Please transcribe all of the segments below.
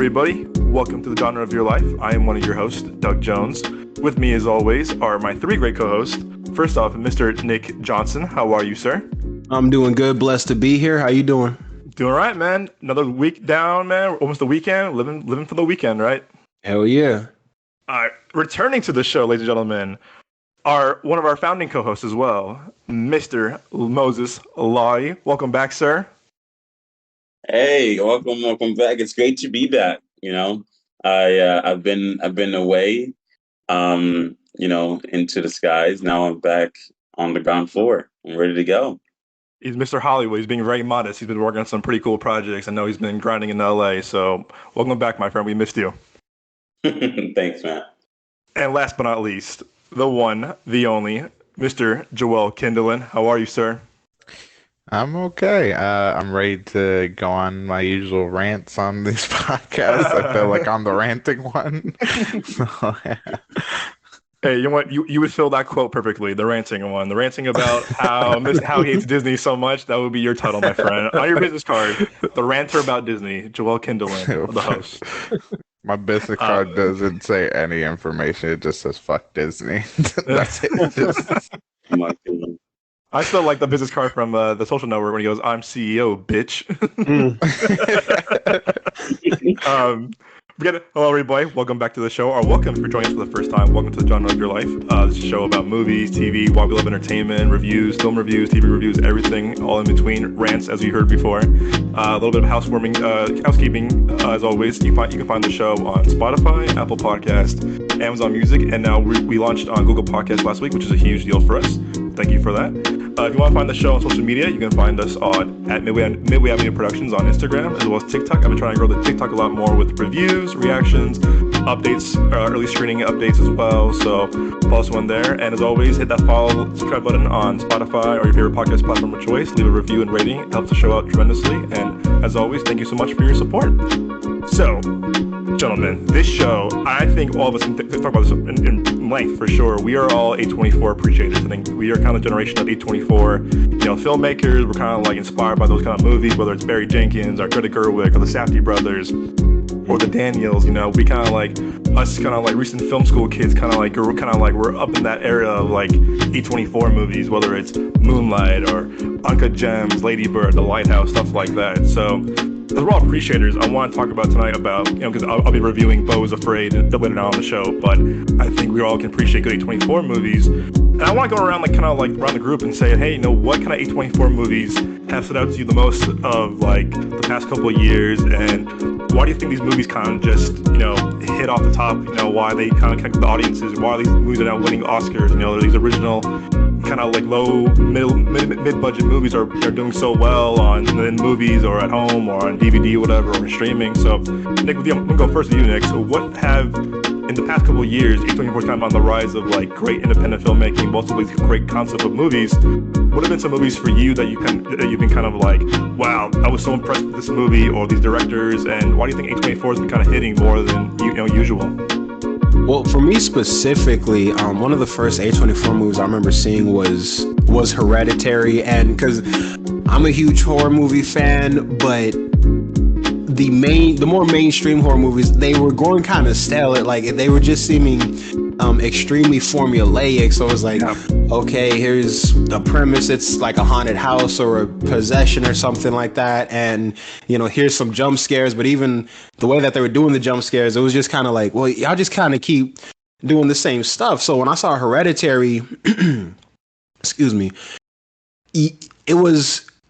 everybody. Welcome to the genre of your life. I am one of your hosts, Doug Jones. With me, as always, are my three great co-hosts. First off, Mr. Nick Johnson. How are you, sir? I'm doing good. Blessed to be here. How you doing? Doing all right, man. Another week down, man. Almost the weekend. Living for the weekend, right? Hell yeah. All right. Returning to the show, ladies and gentlemen, are one of our founding co-hosts as well, Mr. Moses Lawi. Welcome back, sir. Hey, welcome back. It's great to be back. I've been away, into the skies. Now I'm back on the ground floor. I'm ready to go. He's Mr. Hollywood. He's being very modest. He's been working on some pretty cool projects. I know he's been grinding in LA. So welcome back, my friend. We missed you. Thanks, man. And last but not least, the one, the only, Mr. Joel Kindlin. How are you, sir? I'm okay. I'm ready to go on my usual rants on these podcasts. I feel like I'm the ranting one. So, yeah. Hey, you know what? You would fill that quote perfectly. The ranting one. The ranting about how he hates Disney so much. That would be your title, my friend. On your business card, the ranter about Disney, Joel Kindlin, the host. My business card doesn't say any information. It just says "fuck Disney." That's it. I still like the business card from the Social Network when he goes, "I'm CEO, bitch." Hello, everybody. Welcome back to the show, or welcome for joining us for the first time. Welcome to the genre of your life. This is a show about movies, TV, why we love entertainment, reviews, film reviews, TV reviews, everything, all in between. Rants, as you heard before. A little bit of housekeeping, as always. You can find the show on Spotify, Apple Podcast, Amazon Music, and now we launched on Google Podcast last week, which is a huge deal for us. Thank you for that. If you want to find the show on social media, you can find us at Midway Avenue Productions on Instagram, as well as TikTok. I've been trying to grow the TikTok a lot more with reviews, reactions, updates, early screening updates as well. So follow us on there. And as always, hit that follow, subscribe button on Spotify or your favorite podcast platform of choice. Leave a review and rating. It helps the show out tremendously. And as always, thank you so much for your support. So, gentlemen, this show, I think all of us can talk about this in length for sure. We are all A24 appreciators. I think we are kind of the generation of A24, filmmakers. We're kind of like inspired by those kind of movies, whether it's Barry Jenkins or Greta Gerwig or the Safdie brothers or the Daniels. We kind of like us, kind of like recent film school kids, we're up in that era of like A24 movies, whether it's Moonlight or Uncut Gems, Lady Bird, The Lighthouse, stuff like that. So, as we're all appreciators, I want to talk about tonight about, because I'll be reviewing Beau Is Afraid later on the show, but I think we all can appreciate good A24 movies. And I want to go around around the group and say, hey, what kind of A24 movies have stood out to you the most of the past couple of years, and why do you think these movies kind of just, hit off the top, why they kind of connect with the audiences, why these movies are now winning Oscars, these original kind of low mid-budget movies are doing so well in movies or at home or on DVD, whatever, or streaming. So, Nick, I'm gonna go first to you, Nick. So, what have in the past couple of years, A24 is kind of on the rise of great independent filmmaking, multiple great concept of movies. What have been some movies for you that you've been kind of wow, I was so impressed with this movie or these directors, and why do you think A24 has been kind of hitting more than usual? Well, for me specifically, one of the first A24 movies I remember seeing was Hereditary, and because I'm a huge horror movie fan, but the more mainstream horror movies, they were going kind of stale. They were just seeming extremely formulaic. So it was okay, here's a premise. It's like a haunted house or a possession or something like that. And, here's some jump scares. But even the way that they were doing the jump scares, it was just kind of well, y'all just kind of keep doing the same stuff. So when I saw Hereditary, excuse me,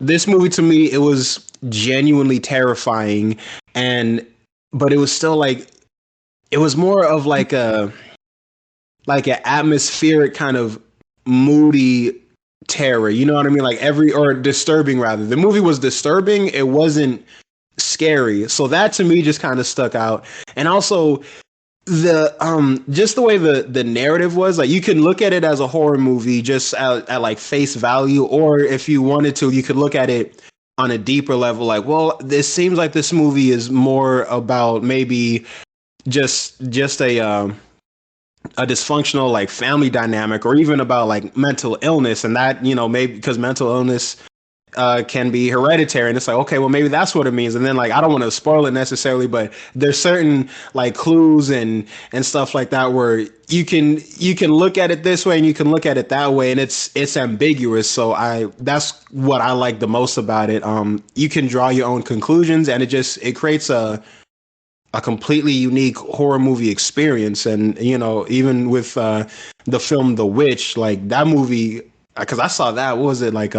this movie to me, it was genuinely terrifying. But it was still it was more of an atmospheric kind of moody terror, you know what I mean? Or disturbing rather. The movie was disturbing, it wasn't scary. So that to me just kind of stuck out. And also just the way the narrative was, you can look at it as a horror movie just at face value, or if you wanted to, you could look at it on a deeper level, this seems like this movie is more about maybe just a dysfunctional family dynamic, or even about mental illness, and that maybe because mental illness can be Hereditary, and it's like, okay, well maybe that's what it means. And then like I don't want to spoil it necessarily, but there's certain like clues and stuff like that where you can look at it this way and you can look at it that way, and it's ambiguous. So that's what I like the most about it. You can draw your own conclusions, and it creates a completely unique horror movie experience. And you know, even with the film The Witch, like that movie, because I saw that, what was it like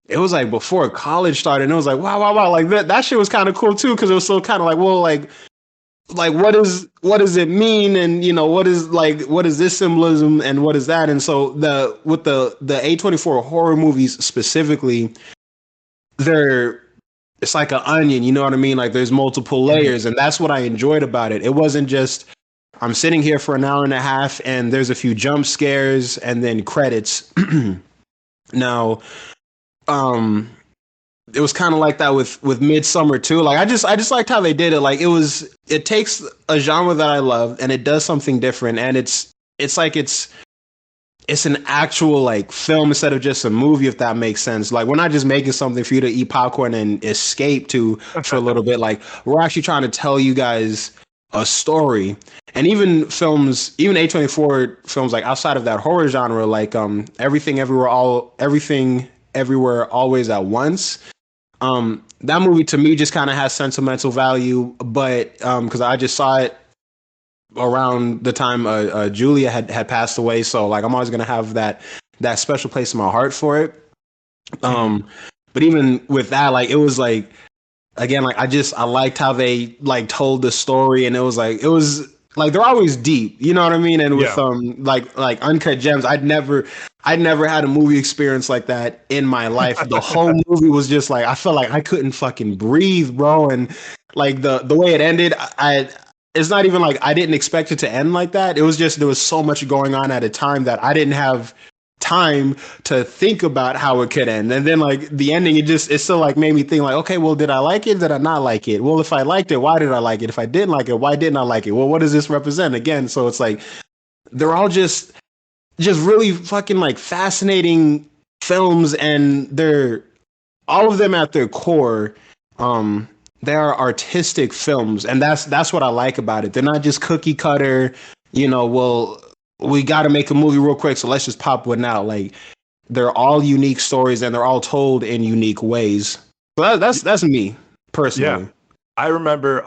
it was like before college started, and it was like wow, like that shit was kind of cool too, because it was so kind of like, well, like what does it mean, and you know, what is this symbolism and what is that. And so with the A24 horror movies specifically, it's like an onion, you know what I mean? Like there's multiple layers, and that's what I enjoyed about it. It wasn't just I'm sitting here for an hour and a half and there's a few jump scares and then credits. Now, it was kind of like that with Midsommar too. Like I just liked how they did it. Like it takes a genre that I love and it does something different, and it's an actual like film instead of just a movie, if that makes sense. Like we're not just making something for you to eat popcorn and escape to for a little bit. Like we're actually trying to tell you guys a story. And even A24 films like outside of that horror genre, like Everything Everywhere Always at Once. That movie to me just kind of has sentimental value, but because I just saw it around the time Julia had passed away, so like I'm always gonna have that special place in my heart for it. But even with that, like it was like, again, like I liked how they like told the story, and it was like they're always deep, you know what I mean? And with like Uncut Gems, I'd never had a movie experience like that in my life. The whole movie was just like I felt like I couldn't fucking breathe, bro. And like the way it ended, it's not even like I didn't expect it to end like that. It was just there was so much going on at a time that I didn't have time to think about how it could end. And then like the ending, it still like made me think like, okay, well, did I like it? Did I not like it? Well, if I liked it, why did I like it? If I didn't like it, why didn't I like it? Well, what does this represent again? So it's like they're all just really fucking like fascinating films, and they're all of them at their core. They are artistic films, and that's what I like about it. They're not just cookie cutter, you know, well, we got to make a movie real quick, so let's just pop one out. Like they're all unique stories, and they're all told in unique ways. So that's me personally. Yeah. I remember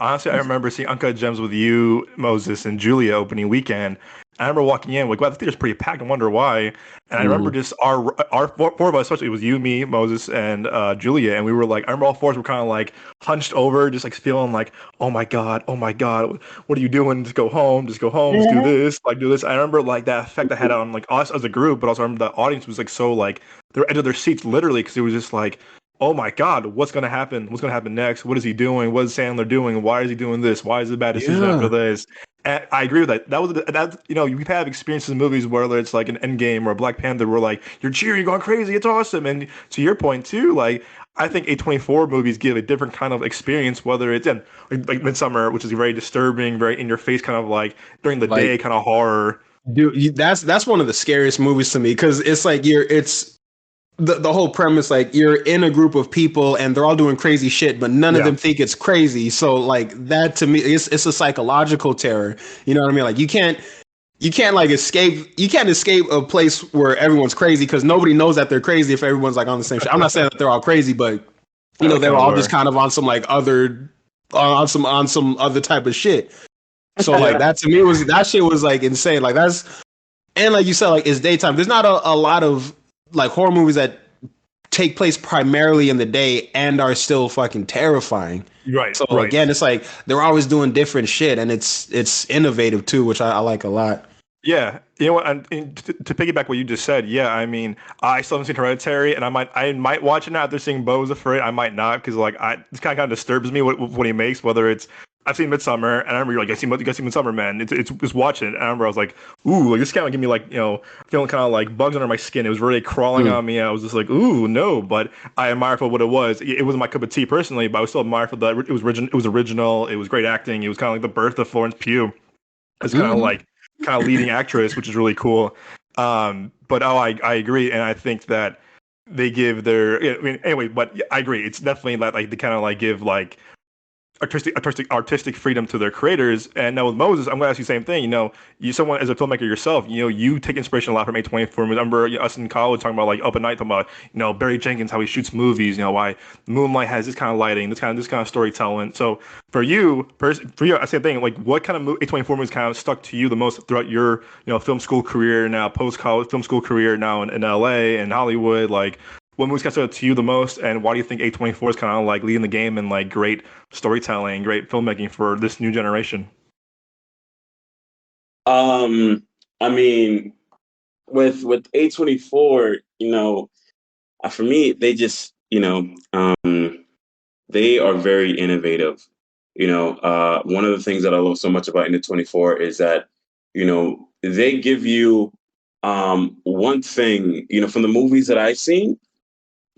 seeing Uncut Gems with you, Moses, and Julia opening weekend. I remember walking in, like, wow, the theater's pretty packed. I wonder why. And I remember just our four of us, especially it was you, me, Moses, and Julia, and we were like, I remember all four of us were kind of like hunched over, just like feeling like, oh my god, what are you doing? Just go home, just do this. I remember like that effect I had on like us as a group, but also I remember the audience was like so like they were edge of their seats literally, because it was just like, oh my god, what's gonna happen? What's gonna happen next? What is he doing? What is Sandler doing? Why is he doing this? Why is it a bad decision after this? And I agree with that. That you know, we've had experiences in movies whether it's like an Endgame or a Black Panther where like you're cheering, you're going crazy, it's awesome. And to your point too, like I think A24 movies give a different kind of experience, whether it's in like Midsommar, which is very disturbing, very in your face, kind of like during the day kind of horror. Dude, that's one of the scariest movies to me, because it's like it's the whole premise, like you're in a group of people and they're all doing crazy shit, but none of them think it's crazy. So like that to me, it's a psychological terror. You know what I mean? Like you can't like escape. You can't escape a place where everyone's crazy, because nobody knows that they're crazy if everyone's like on the same shit. I'm not saying that they're all crazy, but you know, they're all just kind of on some like other on some other type of shit. So like that to me that shit was like insane. Like that's, and like you said, like it's daytime. There's not a lot of like horror movies that take place primarily in the day and are still fucking terrifying. Right. So again, it's like they're always doing different shit, and it's innovative too, which I like a lot. Yeah, you know what? And to piggyback what you just said, yeah, I mean, I still haven't seen Hereditary, and I might watch it now after seeing Beau Is Afraid. I might not, because like this kind of disturbs me what he makes. Whether it's I've seen Midsommar, and I remember you're like, you guys see Midsommar, man. It's just watching it. And I remember I was like, ooh, like this kind of give me like, you know, feeling kind of like bugs under my skin. It was really crawling on me. I was just like, ooh, no. But I admire for what it was. It wasn't my cup of tea personally, but I was still admire for that. It was original. It was great acting. It was kind of like the birth of Florence Pugh. It's kind of like leading actress, which is really cool. But I agree, and I think that they give their. I mean, anyway, but I agree. It's definitely like they kind of like give like artistic freedom to their creators. And now with Moses, I'm going to ask you the same thing. You someone as a filmmaker yourself, you take inspiration a lot from A24. Remember us in college talking about like Up at Night, talking about Barry Jenkins, how he shoots movies. Why Moonlight has this kind of lighting, this kind of storytelling. So for you, I say the thing. Like, what kind of A24 movies kind of stuck to you the most throughout your film school career, now post college film school career, now in LA and Hollywood? Like, what movies kind of stood out to you the most, and why do you think A24 is kind of like leading the game in like great storytelling, great filmmaking for this new generation? I mean, with A24, for me, they just, they are very innovative. One of the things that I love so much about A24 is that, they give you one thing, from the movies that I've seen,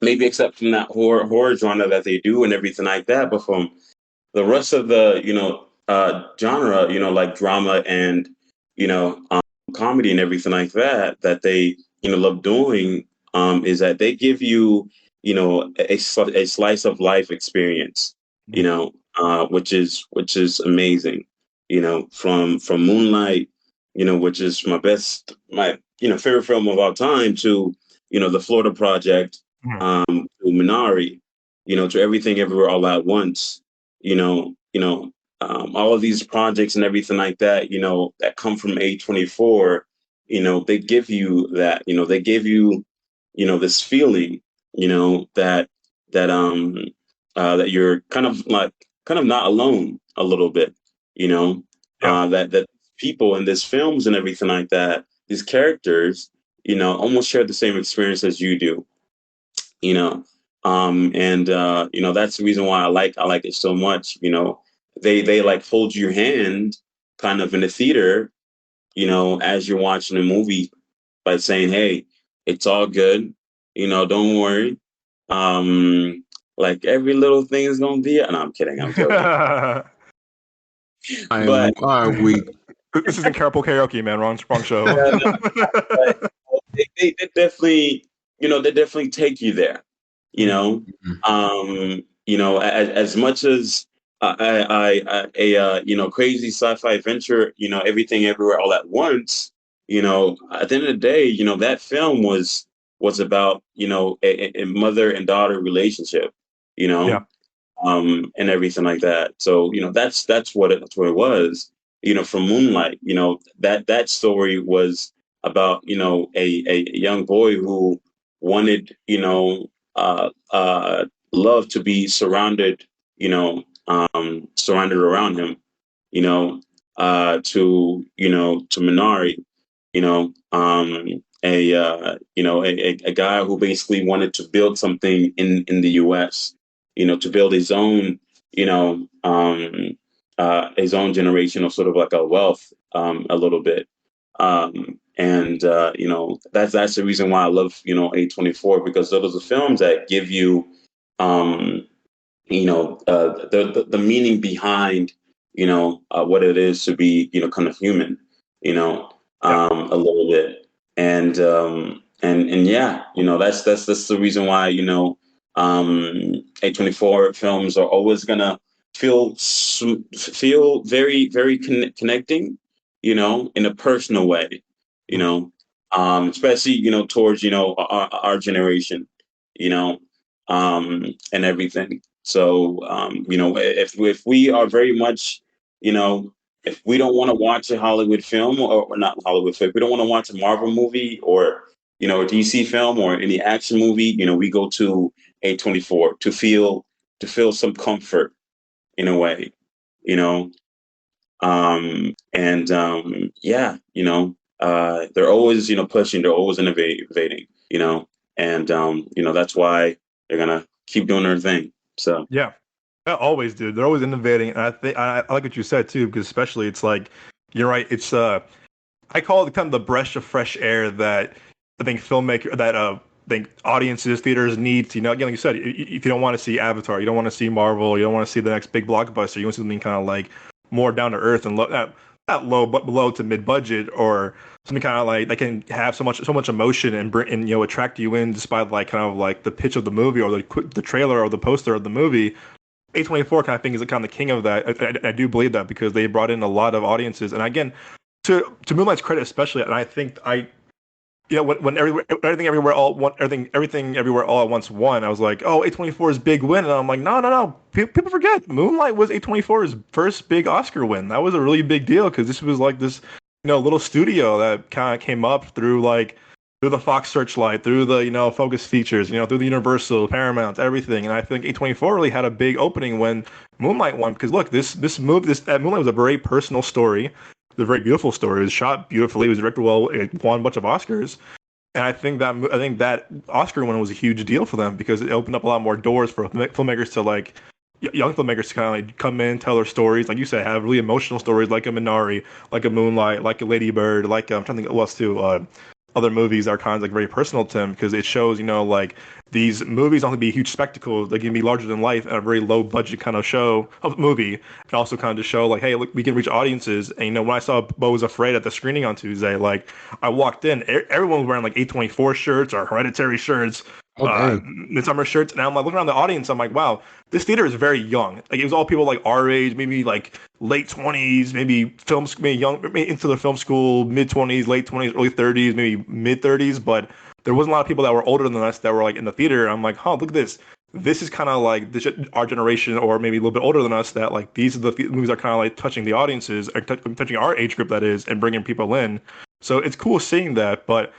maybe except from that horror genre that they do and everything like that, but from the rest of the genre, like drama and comedy and everything like that they love doing, is that they give you a slice of life experience, which is amazing. From Moonlight, which is my favorite film of all time, to the Florida Project, to Minari, to Everything Everywhere All at Once, all of these projects and everything like that, that come from A24, they give you that, they give you, this feeling, that that that you're kind of not alone a little bit, Yeah. that people in these films and everything like that, these characters, almost share the same experience as you do, you know and that's the reason why I like it so much. They like hold your hand kind of in the theater, as you're watching a movie, by saying, hey, it's all good, don't worry, like every little thing is gonna be, and I'm kidding, I'm joking. But I'm weak. This isn't carpool karaoke, man. Wrong show. no, no, but they definitely, they definitely take you there. As much as a crazy sci-fi adventure, Everything Everywhere All at Once, at the end of the day, that film was about a mother and daughter relationship, you Yeah. know, and everything like that. So that's what it was. From Moonlight, that story was about a young boy who wanted love to be surrounded around him, to Minari, a guy who basically wanted to build something in the U.S., to build his own generation of sort of like a wealth, a little bit. And that's the reason why I love A24, because those are the films that give you um, the meaning behind what it is to be kind of human, Yeah. a little bit. And yeah, that's the reason why A24 films are always gonna feel very, very connecting, in a personal way, especially towards our generation, and everything. So, if we are very much, if we don't want to watch a Hollywood film, or not Hollywood film, if we don't want to watch a Marvel movie, or a DC film, or any action movie, we go to A24 to feel some comfort in a way, you know. And yeah, they're always pushing, they're always innovating, and that's why they're gonna keep doing their thing. So Yeah. Yeah, always, dude. They're always innovating, and I think I like what you said too, because especially it's like you're right. It's I call it kind of the breath of fresh air that I think I think audiences, theaters need. Again, like you said, if you don't want to see Avatar, you don't want to see Marvel, you don't want to see the next big blockbuster. You want something kind of like more down to earth and look at. not low, but below to mid budget, or something kind of like that can have so much emotion and bring and attract you in despite like kind of like the pitch of the movie or the trailer or the poster of the movie. A24 kind of thing is kind of the king of that. I do believe that because they brought in a lot of audiences, and again, to Moonlight's credit especially, and I think when everything everywhere all one everything everywhere all at once won, I was like, oh, A24's big win, and I'm like, no, no, no. People forget Moonlight was A24's first big Oscar win. That was a really big deal because this was like this little studio that kind of came up through the Fox Searchlight, through the Focus Features, through the Universal, Paramount, everything, and I think A24 really had a big opening when Moonlight won because look, Moonlight was a very personal story. A very beautiful story. It was shot beautifully. It was directed well. It won a bunch of Oscars, and I think that Oscar win was a huge deal for them because it opened up a lot more doors for filmmakers to like young filmmakers to kind of like come in, tell their stories, like you said, have really emotional stories, like a Minari, like a Moonlight, like a Lady Bird, like I'm trying to think what else too. Other movies are kind of like very personal to him because it shows, like these movies don't have to be huge spectacles. They can be larger than life and a very low budget kind of movie. And also kind of to show like, hey, look, we can reach audiences. And when I saw Beau Is Afraid at the screening on Tuesday, like I walked in, everyone was wearing like A24 shirts or Hereditary shirts, Okay. Midsommar shirts, and I'm like looking around the audience. I'm like, wow, this theater is very young. Like it was all people like our age, maybe like late 20s, maybe young, maybe into the film school, mid 20s, late 20s, early 30s, maybe mid 30s. But there wasn't a lot of people that were older than us that were like in the theater. I'm like, look at this. This is kind of like our generation, or maybe a little bit older than us. That like these are the movies that are kind of like touching the audiences, or touching our age group, that is, and bringing people in. So it's cool seeing that, but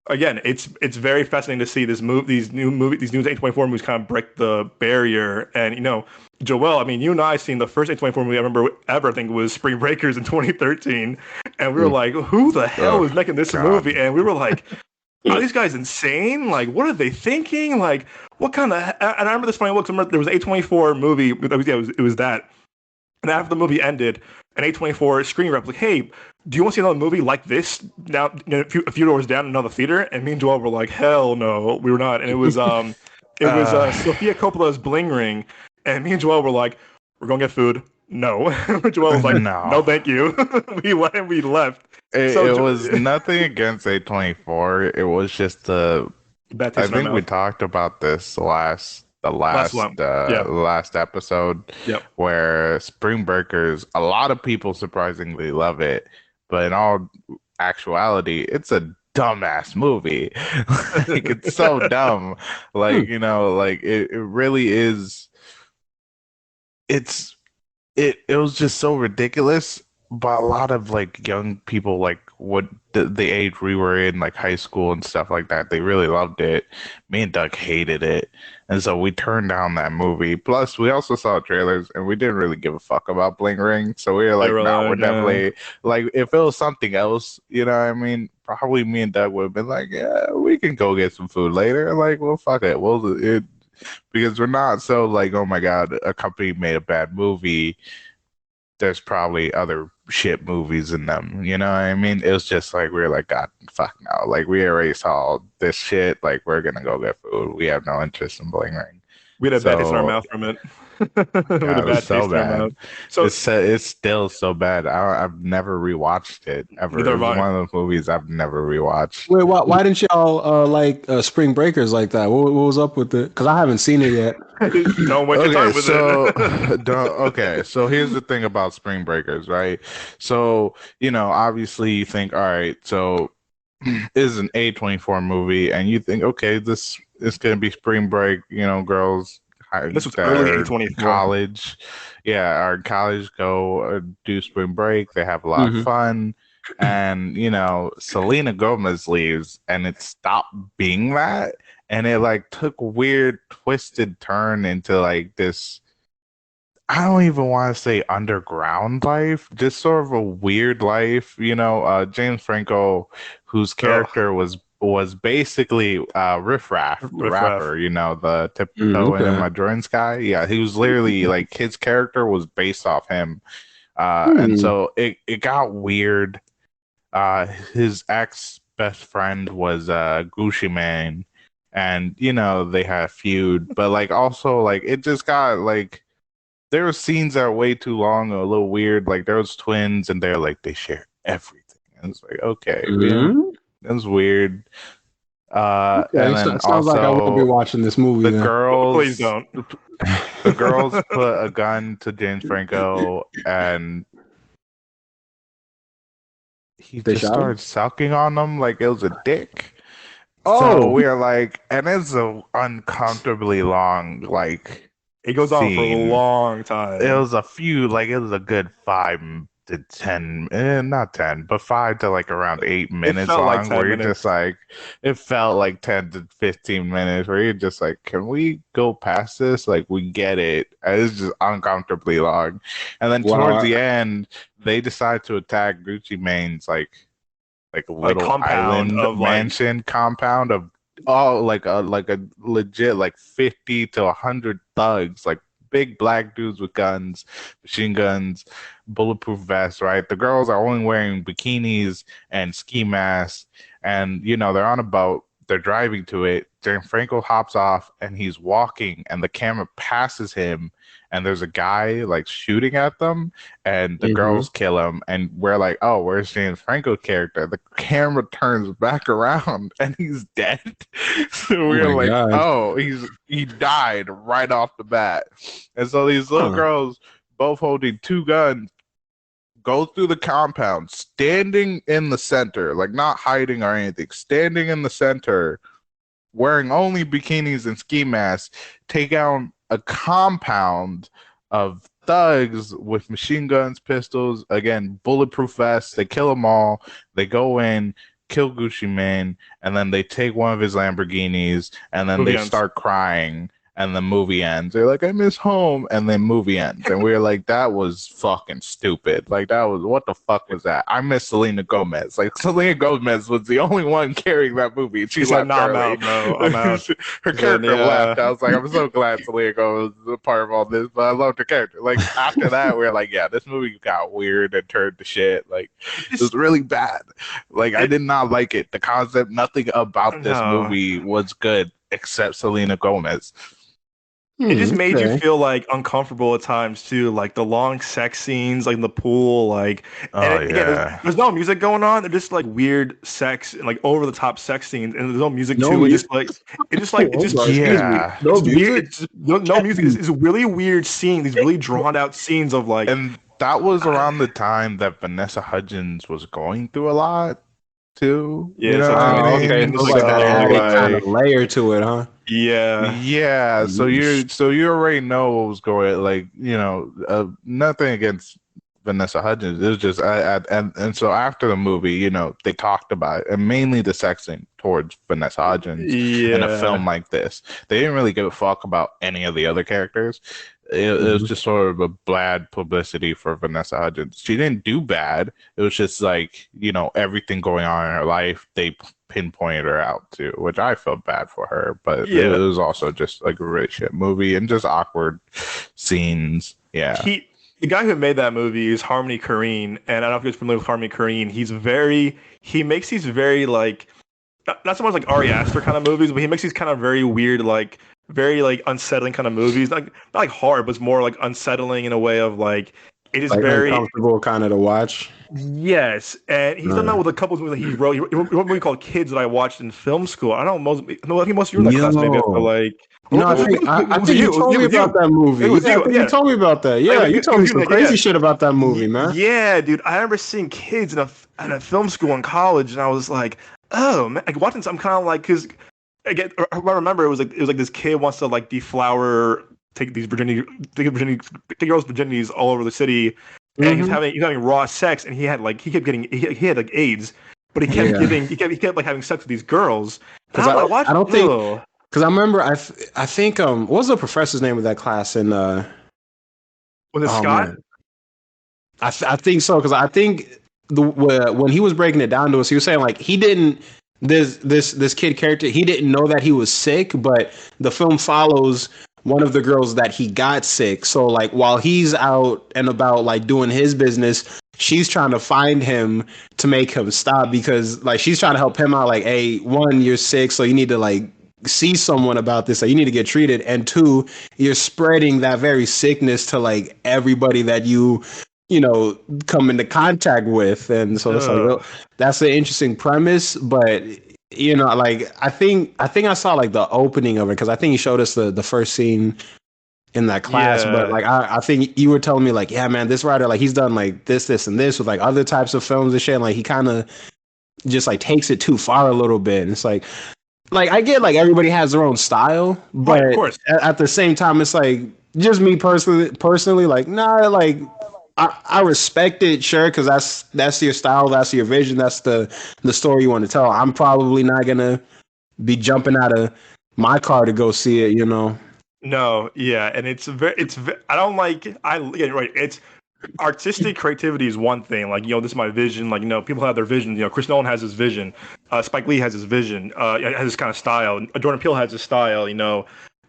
again, it's very fascinating to see these new A24 movies kind of break the barrier. And Joel, I mean, you and I seen the first A24 movie I remember ever, I think, was Spring Breakers in 2013, and we were like, who the hell is making this movie? And we were like, are these guys insane? Like, what are they thinking? Like, what kind of? And I remember this funny look. There was an A24 movie. It was that. And after the movie ended, an A24 screen rep was like, "Hey, do you want to see another movie like this now, a few doors down in another theater?" And me and Joel were like, "Hell no, we were not." And it was Sofia Coppola's Bling Ring, and me and Joel were like, "We're gonna get food." No, Joel was like, "No, No. thank you." We went and we left. It was nothing against A24. It was just Bad I taste in our think we mouth. talked about this Last one. Yeah. last episode Yep. where Spring Breakers, a lot of people surprisingly love it, but in all actuality, it's a dumbass movie. Like it's so dumb. Hmm. Like, like it really is it's it was just so ridiculous. But a lot of like young people, like what the age we were in, like high school and stuff like that, they really loved it. Me and Doug hated it, and so we turned down that movie. Plus, we also saw trailers, and we didn't really give a fuck about Bling Ring, so we were They like, were "Nah, we're like, definitely like if it was something else, you know what I mean? Probably me and Doug would have been like, yeah, we can go get some food later. Like, well, fuck it, because we're not so like, oh my god, a company made a bad movie, there's probably other shit movies in them. You know what I mean? It was just like we were like, God, fuck no. Like we already saw this shit. Like we're gonna go get food. We have no interest in Bling Ring. we had a bad taste in our So mouth from it. We had a God, it's bad so taste in our bad. mouth. So It's still so bad. I've never rewatched it ever. neither have It's I. one of those movies I've never rewatched. Wait, why didn't y'all like Spring Breakers like that? What was up with it? Because I haven't seen it yet. Don't waste your Okay, time with so it. so here's the thing about Spring Breakers, right? So, obviously you think, all right, so this is an A24 movie, and you think, okay, this is gonna be spring break, girls This was that early are A24. college, yeah, are in college go do spring break, they have a lot of Hmm. fun, and Selena Gomez leaves, and it stopped being that, and it like took a weird twisted turn into like this. I don't even want to say underground life, just sort of a weird life. James Franco, whose Oh, character was basically Riff Raff, the riff raff. rapper, the tiptoeing in Okay. my joints guy. Yeah, he was literally like his character was based off him. And Hmm. so it got weird. His ex best friend was Gucci Mane, and they had a feud, but like also like it just got like there were scenes that are way too long or a little weird. Like there was twins and they're like they share everything. And it's like, okay, yeah, that was weird. Okay, And so then it sounds like I won't be also watching this movie. the Then. Please girls don't. the girls put a gun to James Franco and he They just shot him? started sucking on them like it was a dick. So Oh, we are like, and it's a uncomfortably long like It goes on for a scene. long It time. was a few, like it was a good 5 to 10, not 10, but 5 to like around 8 minutes felt like long. 10 Where you're minutes. just like, it felt like 10 to 15 minutes. Where you're just like, can we go past this? Like we get it. And it's just uncomfortably long. And then towards wow. the end, they decide to attack Gucci Mane's like a Like little compound island of like mansion compound of like a legit like 50 to 100 thugs, like big black dudes with guns, machine guns, bulletproof vests, right? The girls are only wearing bikinis and ski masks, and they're on a boat. They're driving to it. Gianfranco hops off and he's walking, and the camera passes him, and there's a guy like shooting at them, and the girls kill him, and we're like, oh, where's James Franco's character? The camera turns back around and he's dead. So Oh we're my like, God. oh, he died right off the bat. And so these little girls, both holding two guns, go through the compound, standing in the center, like not hiding or anything, standing in the center, wearing only bikinis and ski masks, take out a compound of thugs with machine guns, pistols, again, bulletproof vests. They kill them all. They go in, kill Gucci Mane, and then they take one of his Lamborghinis, and then Movie they ends. start crying. And the movie ends. They're like, I miss home. And then movie ends. And we're like, that was fucking stupid. Like, what the fuck was that? I miss Selena Gomez. Like, Selena Gomez was the only one carrying that movie. She She's left like, nah, I'm early. out, bro. I'm out. Her Then, character left. yeah. I was like, I'm so glad Selena Gomez was a part of all this, but I loved her character. Like, after that, we are like, yeah, this movie got weird and turned to shit. Like, it was really bad. Like, I did not like it. The concept, nothing about this No. movie was good except Selena Gomez. It just made you okay. feel like uncomfortable at times too, like the long sex scenes, like in the pool, like. And again, there's no music going on. They're just like weird sex and like over the top sex scenes, and there's no music No too. music? It's just like Yeah. No it's weird. music? It's just, no music. It's a really weird scene. These really drawn out scenes of like. And that was around the time that Vanessa Hudgens was going through a lot too. Yeah, You know so what I mean? Okay, so like that added kind of like, layer to it, huh? Yeah. so you already know what was going, like, nothing against Vanessa Hudgens. It was just and so after the movie, they talked about it, and mainly the sexing towards Vanessa Hudgens in a film like this. They didn't really give a fuck about any of the other characters. It was just sort of a bad publicity for Vanessa Hudgens. She didn't do bad. It was just like, everything going on in her life, they pinpointed her out to, which I felt bad for her. But it was also just like a really shit movie and just awkward scenes. Yeah. The guy who made that movie is Harmony Korine, and I don't know if you're familiar with Harmony Korine. He makes these very like, not so much like Ari Aster kind of movies, but he makes these kind of very weird, like very like unsettling kind of movies. Not like horror, but it's more like unsettling in a way of like it is like very uncomfortable kind of to watch. Yes, and he's done that with a couple of movies that he wrote. He wrote a movie called Kids that I watched in film school. I don't know, I think most of you were in that class maybe. I feel like. I think you told me about that movie. You told me about that. Yeah, you told me some crazy shit about that movie, man. Yeah, dude. I remember seeing Kids in a film school in college, and I was like, oh man, like watching some kind of like, because again, I remember it was like this kid wants to like deflower, take girls' virginities all over the city. And he's having raw sex, and he had like AIDS, but he kept like having sex with these girls. Because I remember I think what was the professor's name of that class in was it Scott? Man. I think so, because I think when he was breaking it down to us, he was saying like he didn't this kid character, he didn't know that he was sick, but the film follows one of the girls that he got sick. So like while he's out and about like doing his business, she's trying to find him to make him stop, because like she's trying to help him out. Like, hey, one, you're sick, so you need to like see someone about this, like you need to get treated, and two, you're spreading that very sickness to like everybody that you know come into contact with. And so it's like, Ugh. well, that's an interesting premise, but you know, like I think I saw like the opening of it, because I think he showed us the first scene in that class. But Yeah. like I think you were telling me like, yeah man, this writer, like he's done like this and this with like other types of films and shit, and like he kind of just like takes it too far a little bit. And it's like I get like everybody has their own style, Right, of but course. at the same time, it's like just me personally, like nah, like I respect it, sure, because that's your style, that's your vision, that's the story you want to tell. I'm probably not gonna be jumping out of my car to go see it, you know. No, yeah, and I don't like yeah, right. It's artistic creativity is one thing. Like, this is my vision. Like, people have their vision. Chris Nolan has his vision. Spike Lee has his vision. Has his kind of style. Jordan Peele has his style.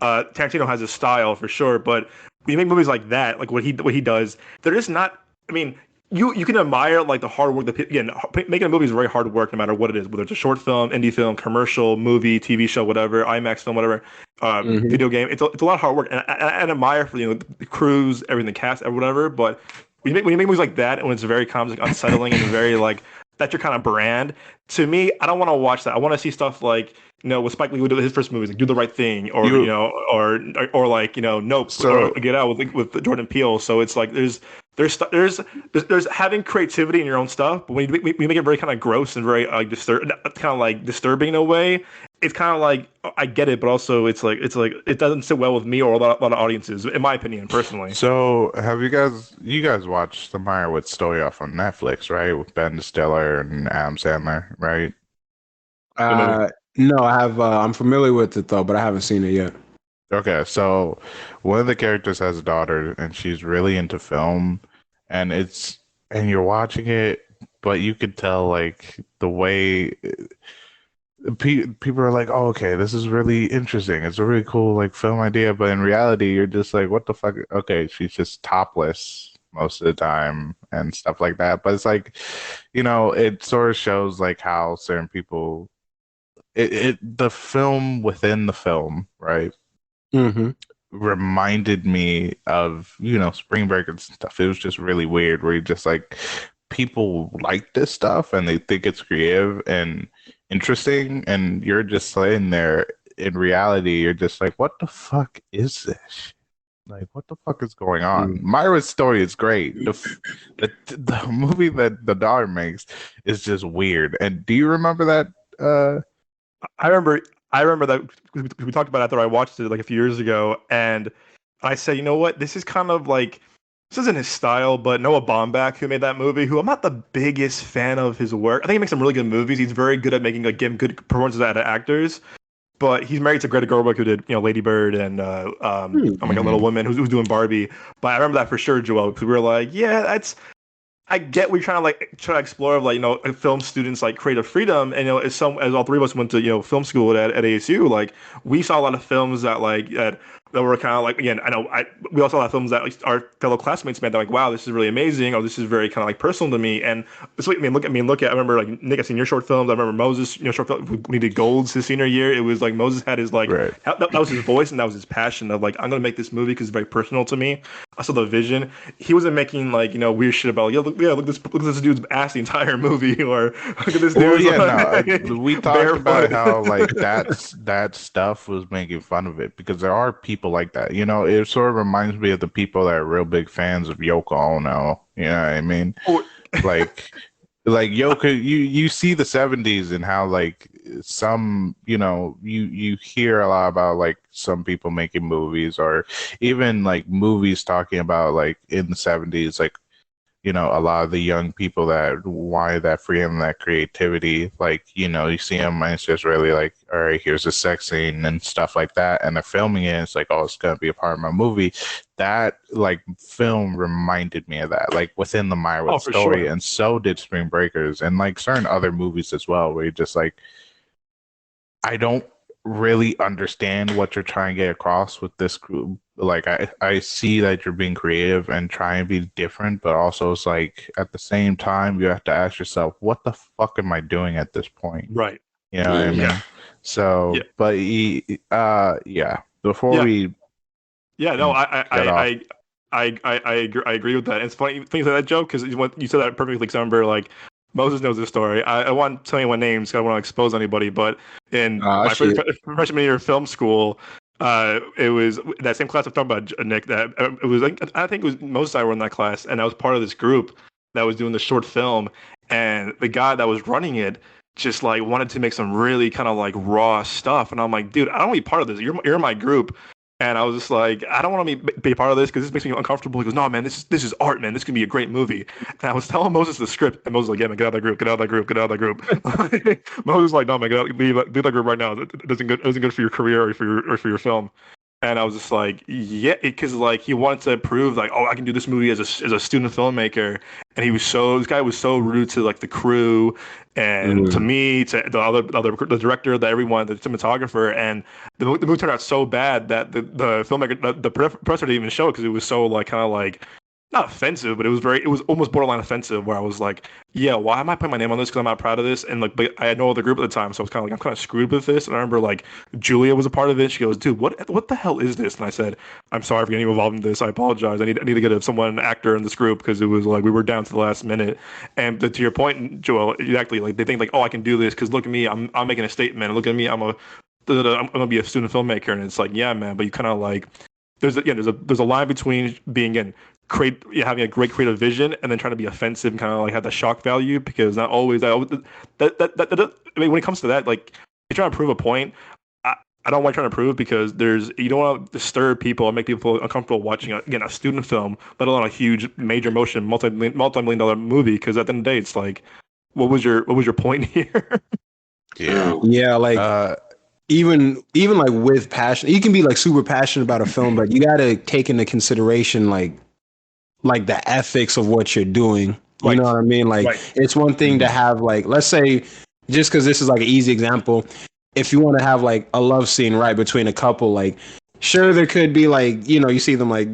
Tarantino has his style for sure. But when you make movies like that, like what he does, they're just not. I mean, you can admire like the hard work that again making a movie is very hard work no matter what it is, whether it's a short film, indie film, commercial, movie, TV show, whatever, IMAX film, whatever, Hmm. video game. It's a lot of hard work, and I admire for the crews, everything, the cast, or whatever. But when you make movies like that, and when it's very like, unsettling and very like that's your kind of brand. To me, I don't want to watch that. I want to see stuff like with Spike Lee would do his first movies, like Do the Right Thing, or You or like Nope, or so Get Out with Jordan Peele. So it's like there's having creativity in your own stuff, but when we make it very kind of gross and very disturbing in a way, it's kind of like I get it, but also it's like it doesn't sit well with me or a lot of audiences, in my opinion, personally. so have you guys watched the Meyerowitz story off on Netflix, right? With Ben Stiller and Adam Sandler, right? The movie. Uh, no, I have. I'm familiar with it though, but I haven't seen it yet. Okay, so one of the characters has a daughter and she's really into film and you're watching it, but you could tell like the way people are like, "Oh, okay, this is really interesting. It's a really cool like film idea," but in reality, you're just like, "What the fuck?" Okay, she's just topless most of the time and stuff like that. But it's like, it sort of shows like how certain people the film within the film, right? Hmm. Reminded me of, Spring Break and stuff. It was just really weird where you just like people like this stuff and they think it's creative and interesting, and you're just sitting there in reality, you're just like, what the fuck is this? Like, what the fuck is going on? Myra's story is great. The movie that the daughter makes is just weird. And do you remember that? I remember I remember that we talked about it after I watched it like a few years ago, and I said, you know what, this is kind of like this isn't his style, but Noah Baumbach, who made that movie, who I'm not the biggest fan of his work. I think he makes some really good movies. He's very good at making like giving good performances out of actors. But he's married to Greta Gerwig, who did Lady Bird and oh my God, Little Mhm. Women, who's doing Barbie. But I remember that for sure, Joel, because we were like, yeah, that's I get we're trying to like try to explore like film students like creative freedom, and as all three of us went to film school at ASU, like we saw a lot of films that were kind of like, again, we also saw a lot of films that like, our fellow classmates made that like, wow, this is really amazing, or this is very kind of like personal to me. And so look at I remember like Nick, I seen your short films. I remember Moses, short film when he did Golds his senior year. It was like Moses had his like Right. that was his voice and that was his passion of like, I'm gonna make this movie because it's very personal to me. I saw the vision. He wasn't making like weird shit about like, look at this dude's ass the entire movie, or look at this Well, dude's yeah, no, like, we talked about barefoot. how like that stuff was making fun of it because there are people like that. It sort of reminds me of the people that are real big fans of Yoko Ono. You know what I mean? Or- Like, Yoko, you see the '70s and how like some, you hear a lot about like some people making movies or even like movies talking about like in the '70s, like a lot of the young people that wanted that freedom, that creativity, like, you see them and it's just really like, all right, here's a sex scene and stuff like that. And they're filming it. And it's like, oh, it's going to be a part of my movie. That like film reminded me of that, like within the oh, Meyerowitz for story. sure. And so did Spring Breakers and like certain other movies as well, where you're just like, I don't really understand what you're trying to get across with this group. Like I see that you're being creative and trying to be different, but also it's like at the same time you have to ask yourself, what the fuck am I doing at this point? Right. You know what I mean? Yeah. So, Yeah. but yeah. Before Yeah. we Yeah. No, get off, I agree with that. And it's funny things like that, Joe, because you said that perfectly. Because I remember like Moses knows this story. I won't tell anyone names. 'Cause I don't want to expose anybody. But in Ah, my shit. freshman year of film school, it was that same class I'm talking about, Nick. That it was like I think it was Moses and I were in that class, and I was part of this group that was doing the short film, and the guy that was running it just like wanted to make some really kind of like raw stuff, and I'm like, dude, I don't want to be part of this. You're in my group. And I was just like, I don't want to be part of this because this makes me uncomfortable. He goes, no, man, this is art, man. This can be a great movie. And I was telling Moses the script, and Moses was like, yeah, man, get out of that group, get out of that group, get out of that group. Moses was like, no, man, leave that group right now. It isn't good for your career or for your film. And I was just like, yeah, because like he wanted to prove like, oh, I can do this movie as a student filmmaker. And this guy was so rude to like the crew and to me, to the director, the everyone, the cinematographer, and the movie turned out so bad that the filmmaker, the professor didn't even show it because it was so like kind of like not offensive, but it was almost borderline offensive. Where I was like, yeah, why am I putting my name on this? Because I'm not proud of this, and like, but I had no other group at the time, so I was kind of like, I'm kind of screwed with this. And I remember like Julia was a part of it. She goes, dude, what the hell is this? And I said, I'm sorry for getting involved in this. I apologize. I need to get an actor in this group because it was like we were down to the last minute. And to your point, Joel, exactly, like they think like, oh, I can do this because look at me, I'm making a statement. Look at me, I'm gonna be a student filmmaker, and it's like, yeah, man, but you kind of like there's a line between being in having a great creative vision and then trying to be offensive and kind of like have the shock value because not always I mean, when it comes to that, like you're trying to prove a point. I don't want trying to prove because you don't want to disturb people and make people feel uncomfortable watching a student film, let alone a huge major motion multi-million dollar movie. Because at the end of the day, it's like, what was your point here? yeah. Yeah, like Uh, even like with passion, you can be like super passionate about a film, but you got to take into consideration like the ethics of what you're doing. You know Right, what I mean? Like right, it's one thing to have like, let's say, just because this is like an easy example, if you want to have like a love scene right between a couple, like sure there could be like, you see them like,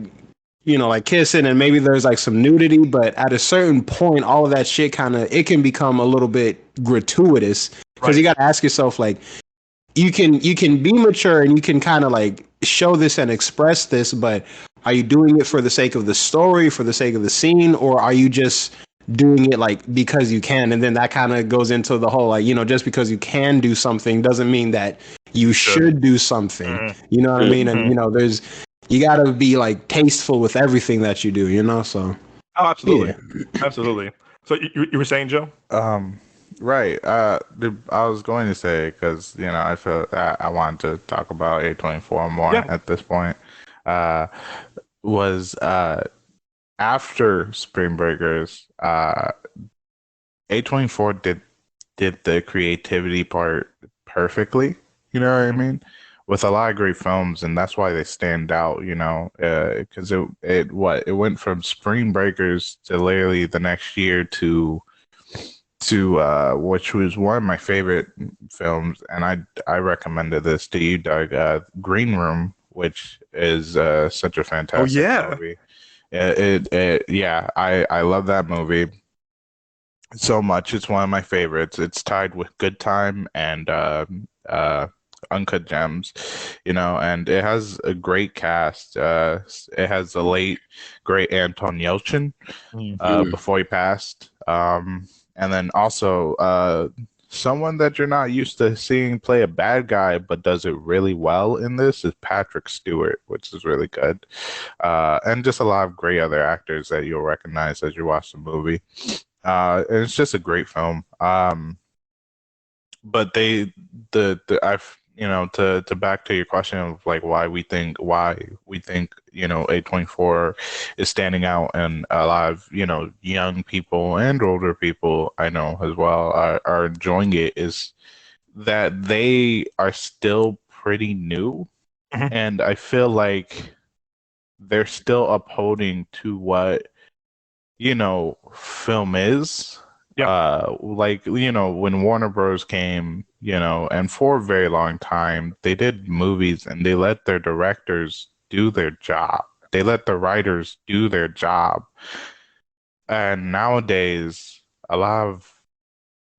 like kissing and maybe there's like some nudity, but at a certain point all of that shit kind of, it can become a little bit gratuitous because you right. got to ask yourself like, you can be mature and you can kind of like show this and express this, but are you doing it for the sake of the story, for the sake of the scene, or are you just doing it like because you can? And then that kind of goes into the whole like, just because you can do something doesn't mean that you Should. should do something. Mm-hmm. You know what I mean? And Mm-hmm. you got to be like tasteful with everything that you do, so Oh, yeah. absolutely, absolutely. So you were saying, Joe? um, right. I was going to say because I feel I wanted to talk about A24 more Yeah. at this point. Uh, was after Spring Breakers, A24 did the creativity part perfectly. You know what I mean? With a lot of great films, and that's why they stand out. Because it went from Spring Breakers to literally the next year to which was one of my favorite films, and I recommended this to you, Doug. Green Room, which is such a Oh fantastic yeah. movie. Yeah, I love that movie so much. It's one of my favorites. It's tied with Good Time and uh, Uncut Gems, and it has a great cast. It has the late great Anton Yelchin Mm. before he passed, and then also someone that you're not used to seeing play a bad guy, but does it really well in this is Patrick Stewart, which is really good, and just a lot of great other actors that you'll recognize as you watch the movie. And it's just a great film. But the I've to back to your question of like why we think A24 is standing out, and a lot of young people and older people I know as well are enjoying it, is that they are still pretty new, Mhm. and I feel like they're still upholding to what film is. Yeah. Like, when Warner Bros. Came, and for a very long time, they did movies and they let their directors do their job. They let the writers do their job. And nowadays, a lot of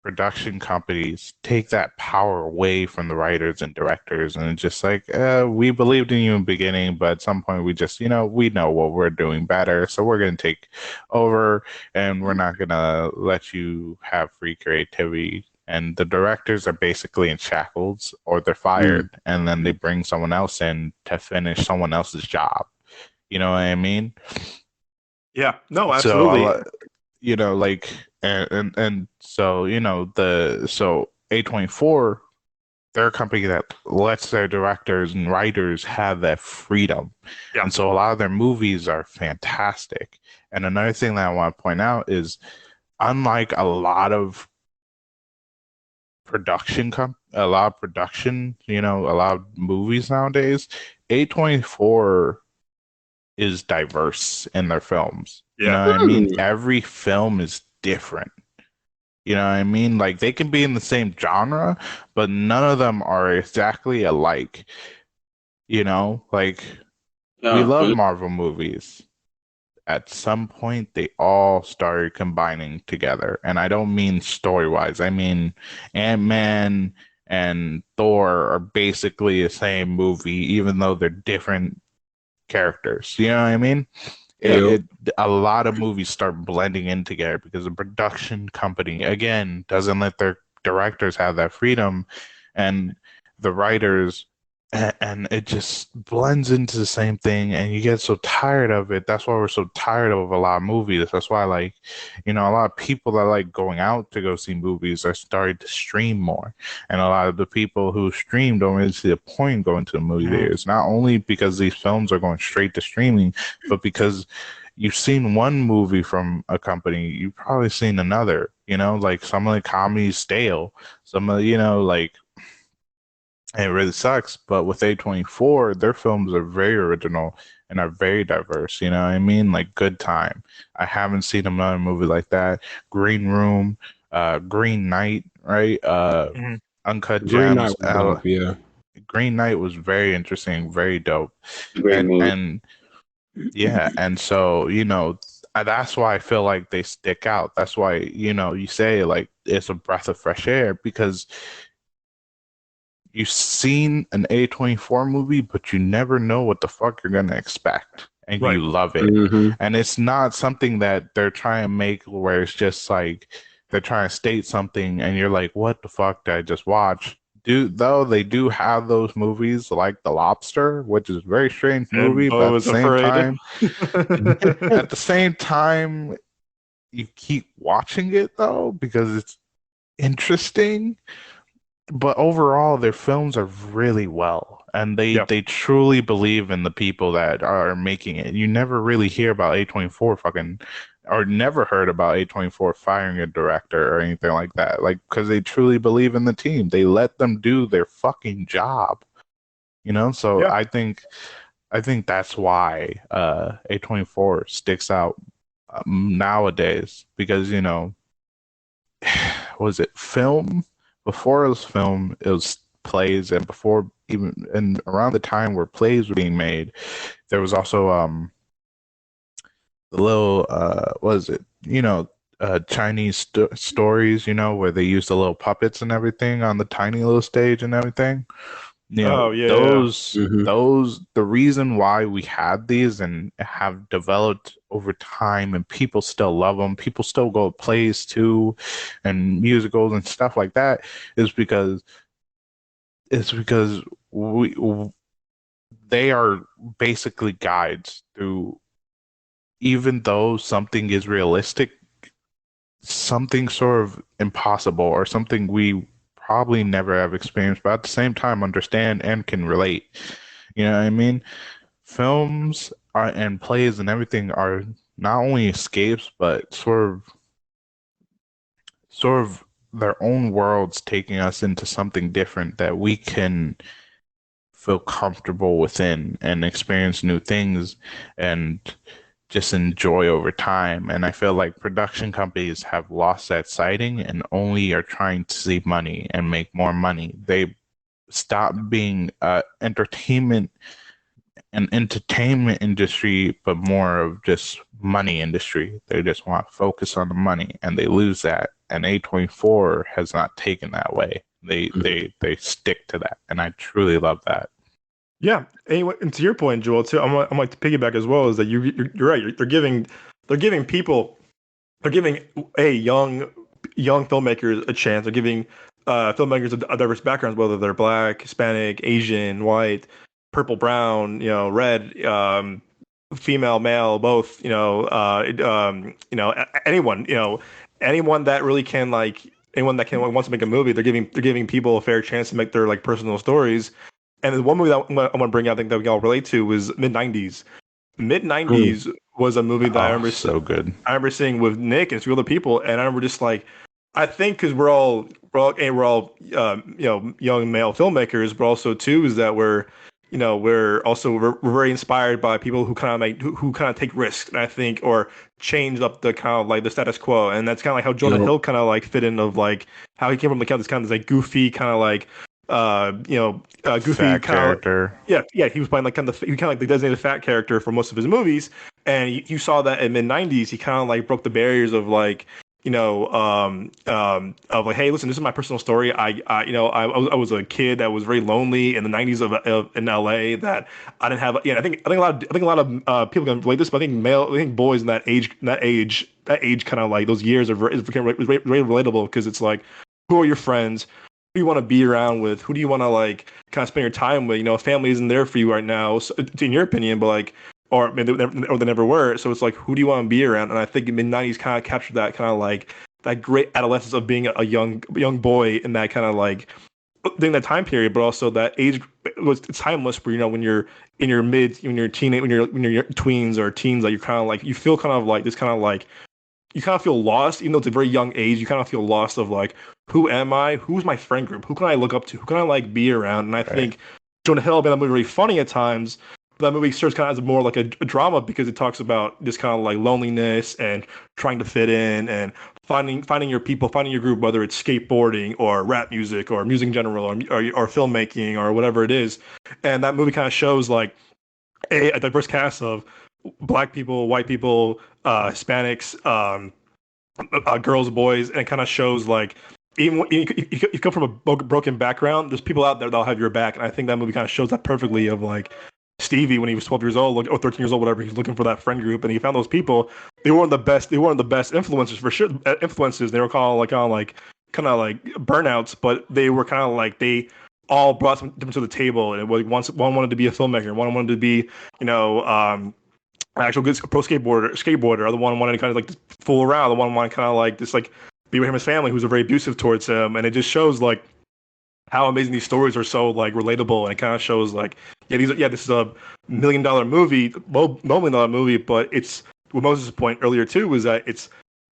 production companies take that power away from the writers and directors, and it's just like, we believed in you in the beginning, but at some point we just, we know what we're doing better, so we're going to take over, and we're not going to let you have free creativity. And the directors are basically in shackles, or they're fired, and then they bring someone else in to finish someone else's job. You know what I mean? Yeah, no, So, absolutely. like, and so, so A24, they're a company that lets their directors and writers have that freedom. Yeah. And so a lot of their movies are fantastic. And another thing that I want to point out is, unlike a lot of a lot of production, a lot of movies nowadays, A24 is diverse in their films. You know Yeah. what I mean? Every film is different. You know what I mean? Like, they can be in the same genre, but none of them are exactly alike. Like, we Yeah, love and Marvel movies. At some point, they all started combining together. And I don't mean story-wise. I mean, Ant-Man and Thor are basically the same movie, even though they're different characters. You know what I mean? yeah. A lot of movies start blending in together because the production company, again, doesn't let their directors have that freedom, and the writers, and it just blends into the same thing, and you get so tired of it. That's why we're so tired of a lot of movies. That's why, like, a lot of people that like going out to go see movies are starting to stream more, and a lot of the people who stream don't really see the point in going to the movie theaters. Not only because these films are going straight to streaming, but because you've seen one movie from a company, you've probably seen another. Like, some of the comedies stale, some of like, it really sucks. But with A24, their films are very original and are very diverse. You know what I mean? Like Good Time. I haven't seen another movie like that. Green Room, Green Knight, right? Mhm. Uncut Green Knight Gems. was dope, yeah. Green Knight was very interesting, very dope. Great And movie. and yeah, and so, that's why I feel like they stick out. That's why, you say like it's a breath of fresh air, because you've seen an A24 movie, but you never know what the fuck you're gonna expect, and Right. you love it. And it's not something that they're trying to make where it's just like they're trying to state something and you're like, what the fuck did I just watch? Though they do have those movies like The Lobster, which is a very strange And movie, but Beau Is Afraid. at the same time, you keep watching it though because it's interesting. But overall, their films are really well, and they Yeah. they truly believe in the people that are making it. You never really hear about A24 fucking, or never heard about A24 firing a director or anything like that. Like, because they truly believe in the team. They let them do their fucking job. So Yeah. I think that's why A24 sticks out nowadays, because was it film? Before it was film, it was plays, and before even and around the time where plays were being made, there was also the little what is it? Chinese stories, where they used the little puppets and everything on the tiny little stage and everything. Oh, yeah, yeah. Those the reason why we had these and have developed over time, and people still love them, people still go to plays too, and musicals and stuff like that, is because we they are basically guides through, even though something is realistic, something sort of impossible, or something we probably never have experienced, but at the same time understand and can relate. You know what I mean? Films are, and plays and everything are not only escapes, but sort of their own worlds, taking us into something different that we can feel comfortable within and experience new things and just enjoy over time. And I feel like production companies have lost that sighting and only are trying to save money and make more money. They stop being entertainment an entertainment industry, but more of just money industry. They just want to focus on the money, and they lose that. And A24 has not taken that way. They stick to that, and I truly love that. Yeah. Anyway, and to your point, Joel, too, I'm like to piggyback as well. Is that you're right? They're giving people, they're giving young filmmakers a chance. They're giving filmmakers of diverse backgrounds, whether they're black, Hispanic, Asian, white, purple, brown, red, female, male, both. Anyone, anyone that really can like anyone that can wants to make a movie. They're giving people a fair chance to make their like personal stories. And the one movie that I want to bring out, I think that we all relate to, was mid '90s. Mid '90s was a movie that Oh, so good. I remember seeing with Nick and a few other people, and I remember just like, I think because we're all young male filmmakers, but also too is that we're very inspired by people who kind of who kind of take risks, and I think or change up the kind of like the status quo, and that's kind of like how Jonah Hill kind of like fit in of like how he came from like this kind of like goofy kind of like goofy Fat kind of character. yeah, he was playing like kind of like the designated fat character for most of his movies, and you saw that in mid '90s he kind of like broke the barriers of like of like, hey, listen, this is my personal story. I was a kid that was very lonely in the '90s in LA that I didn't have. Yeah, I think a lot of people can relate this, but I think boys in that age kind of like those years is very relatable because it's like, who are your friends? Who do you want to be around with? Who do you want to like kind of spend your time with? Family isn't there for you right now, so, in your opinion, but like, or maybe they never were. So it's like, who do you want to be around? And I think mid '90s kind of captured that kind of like that great adolescence of being a young boy in that kind of like during that time period, but also that age it's timeless. Where when you're in your mid, when you're teenage, when you're tweens or teens, like you're kind of like you feel kind of like this kind of like you kind of feel lost, even though it's a very young age. You kind of feel lost of like, who am I? Who's my friend group? Who can I look up to? Who can I like be around? And I think Jonah Hill made that movie really funny at times. But that movie serves kind of as more like a drama because it talks about this kind of like loneliness and trying to fit in and finding your people, finding your group, whether it's skateboarding or rap music or music in general or filmmaking or whatever it is. And that movie kind of shows like a diverse cast of black people, white people, Hispanics, girls, boys, and it kind of shows like even when you come from a broken background, there's people out there that'll have your back, and I think that movie kind of shows that perfectly. Of like Stevie when he was 12 years old or 13 years old, whatever, he's looking for that friend group, and he found those people. They weren't the best. They weren't the best influencers for sure. Influences. They were called kind of like burnouts, but they were kind of like they all brought something to the table. And it was one wanted to be a filmmaker, one wanted to be actual good pro skateboarder. Other one wanted to kind of like fool around. The one wanted kind of like just like be with him and his family, who's very abusive towards him, and it just shows like how amazing these stories are so like relatable, and it kind of shows like this is a $1 million movie, $1 million movie, but it's what Moses' point earlier too was that it's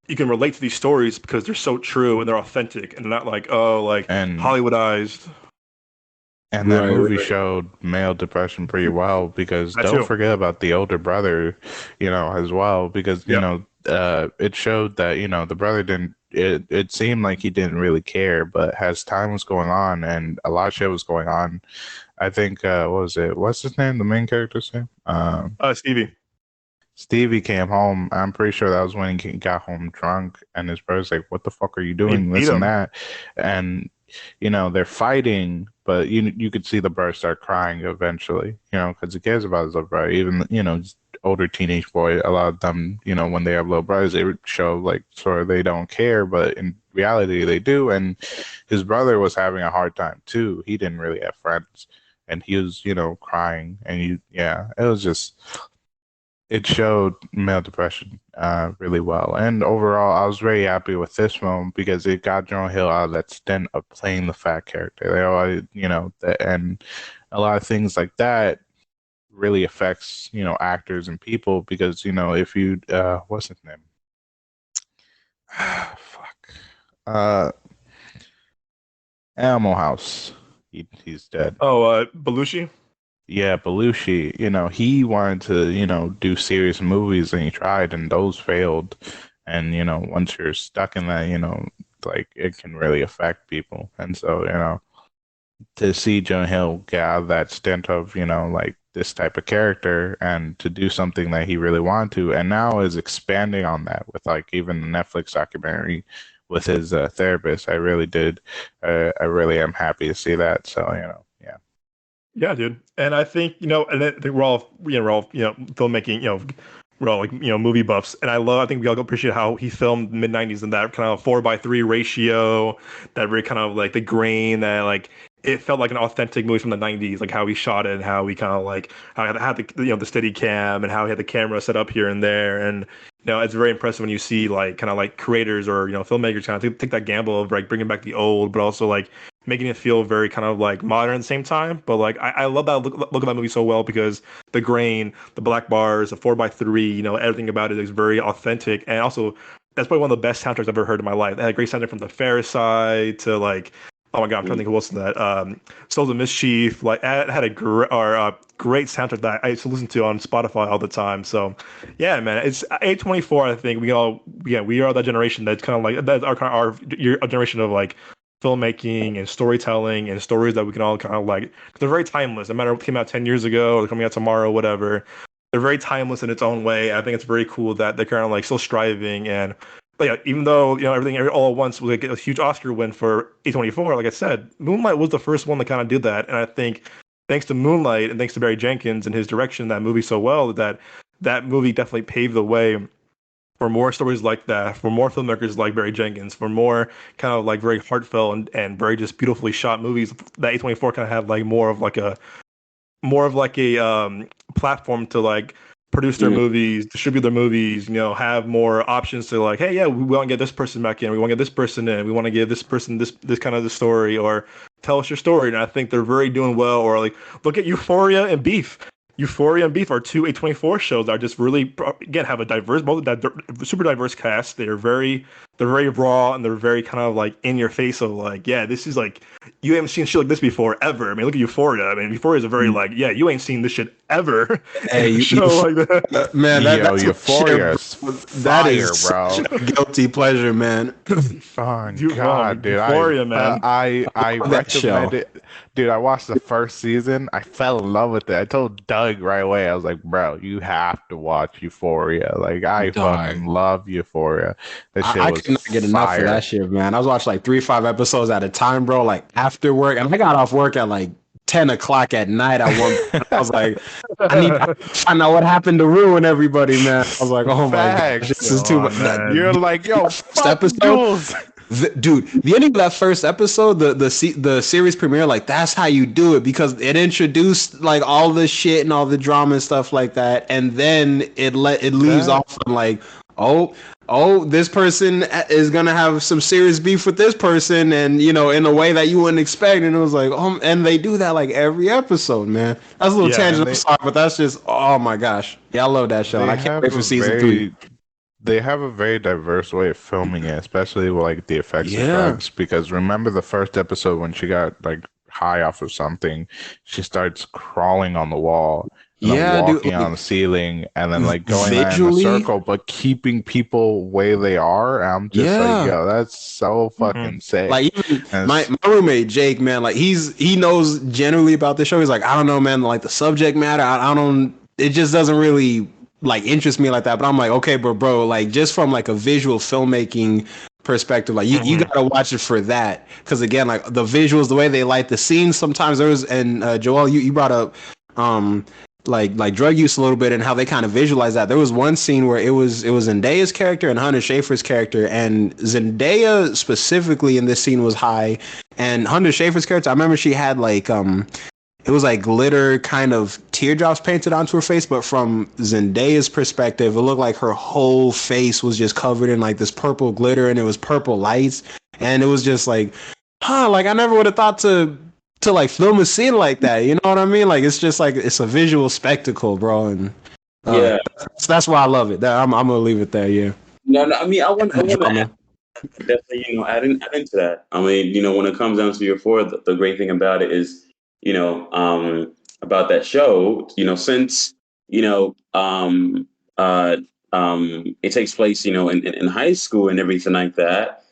you can relate to these stories because they're so true and they're authentic and they're not like And Hollywoodized. And that movie showed male depression pretty well because don't forget about the older brother, as well, because, it showed that, the brother didn't, it seemed like he didn't really care, but as time was going on and a lot of shit was going on, I think, what's his name? The main character's name? Stevie. Stevie came home. I'm pretty sure that was when he got home drunk, and his brother's like, "What the fuck are you doing? This and that," and they're fighting, but you could see the brother start crying eventually, because he cares about his little brother. Even just older teenage boy, a lot of them, when they have little brothers, they show like sort of they don't care, but in reality they do. And his brother was having a hard time too. He didn't really have friends, and he was crying, and it was just. It showed male depression really well. And overall, I was very happy with this film because it got Jonah Hill out of that stint of playing the fat character. They always, and a lot of things like that really affects, actors and people because, if you, what's his name? Fuck. Animal House. He's dead. Oh, Belushi? Yeah, Belushi, he wanted to, do serious movies and he tried and those failed. And, once you're stuck in that, like it can really affect people. And so, to see Jonah Hill get out of that stint of, like this type of character and to do something that he really wanted to, and now is expanding on that with like even the Netflix documentary with his therapist. I really am happy to see that. So yeah. Yeah, dude. And I think, and I think we're all, filmmaking, we're all like, movie buffs. And I think we all appreciate how he filmed mid 90s and that kind of 4:3 ratio, that very kind of like the grain that like, it felt like an authentic movie from the 90s, like how he shot it and how he kind of like, how he had the steady cam and how he had the camera set up here and there. And, it's very impressive when you see like kind of like creators or, filmmakers kind of take that gamble of like bringing back the old, but also like making it feel very kind of like modern at the same time. But like I love that look of that movie so well because the grain, the black bars, the 4:3, everything about it is very authentic. And also that's probably one of the best soundtracks I've ever heard in my life. It had a great soundtrack from the Ferris side to like, oh my god, I'm trying to think of what's in that. Souls of Mischief. Like it had a great soundtrack that I used to listen to on Spotify all the time. So yeah, man, it's A24. I think we are that generation that's kind of like that's our generation of like filmmaking and storytelling and stories that we can all kind of like. They're very timeless. No matter what came out 10 years ago or coming out tomorrow, whatever. They're very timeless in its own way. I think it's very cool that they're kind of like still striving. And but yeah, even though everything all at once was like a huge Oscar win for A24, like I said, Moonlight was the first one to kind of do that. And I think thanks to Moonlight and thanks to Barry Jenkins and his direction of that movie so well, that movie definitely paved the way for more stories like that, for more filmmakers like Barry Jenkins, for more kind of like very heartfelt and very just beautifully shot movies. That A24 kind of had like more of like a platform to like produce their movies, distribute their movies, have more options to like, hey, yeah, we want to get this person back in, we want to get this person in, we want to give this person this kind of the story, or tell us your story. And I think they're very doing well. Or like, look at Euphoria and Beef. Euphoria and Beef are two A24 shows that are just really, again, have a super diverse cast. They're very raw and they're very kind of like in your face of like, yeah, this is like, you haven't seen shit like this before ever. I mean, look at Euphoria. I mean, Euphoria is a very like, yeah, you ain't seen this shit ever. Hey, show like that. Man, that's Euphoria is that is bro. a guilty pleasure, man. Oh God, dude! Euphoria, man. I that show. recommend it, dude. I watched the first season. I fell in love with it. I told Doug right away. I was like, bro, you have to watch Euphoria. Like, I fucking love Euphoria. That shit I was could not get enough of that shit, man. I was watching like 3-5 episodes at a time, bro. Like after work, and I got off work at like 10 o'clock at night. At one, I was like, I need to find out what happened to ruin everybody, man. I was like, oh my god, this is too much. You're like, yo, fuck Jules. Dude, the ending of that first episode, the series premiere, like that's how you do it because it introduced like all the shit and all the drama and stuff like that, and then it leaves off on like, oh, this person is gonna have some serious beef with this person, and in a way that you wouldn't expect, and it was like, and they do that like every episode, man. That's a little tangent, I'm sorry, but that's just, oh my gosh, yeah, I love that show. And I can't wait for season 3. They have a very diverse way of filming it, especially with like the effects of drugs. Because remember the first episode when she got like high off of something, she starts crawling on the wall, walking on the ceiling, and then like going in a circle, but keeping people where they are. I'm just like, yo, that's so fucking sick. Like even my roommate Jake, man, like he knows generally about the show. He's like, I don't know, man, like the subject matter, I don't. It just doesn't really like interest me like that. But I'm like, okay, bro, like just from like a visual filmmaking perspective, like you gotta watch it for that, because again, like the visuals, the way they light the scenes, sometimes there was, and Joel, you brought up like drug use a little bit and how they kind of visualize that. There was one scene where it was Zendaya's character and Hunter Schafer's character, and Zendaya specifically in this scene was high, and Hunter Schafer's character, I remember she had like it was like glitter kind of teardrops painted onto her face, but from Zendaya's perspective, it looked like her whole face was just covered in like this purple glitter, and it was purple lights, and it was just like, like I never would have thought to like film a scene like that. You know what I mean? Like it's just like it's a visual spectacle, bro, and that's why I love it. I'm gonna leave it there. Yeah. No, I mean I want to definitely add into that. I mean when it comes down to Euphoria, the great thing about it is about that show, since it takes place in high school and everything like that,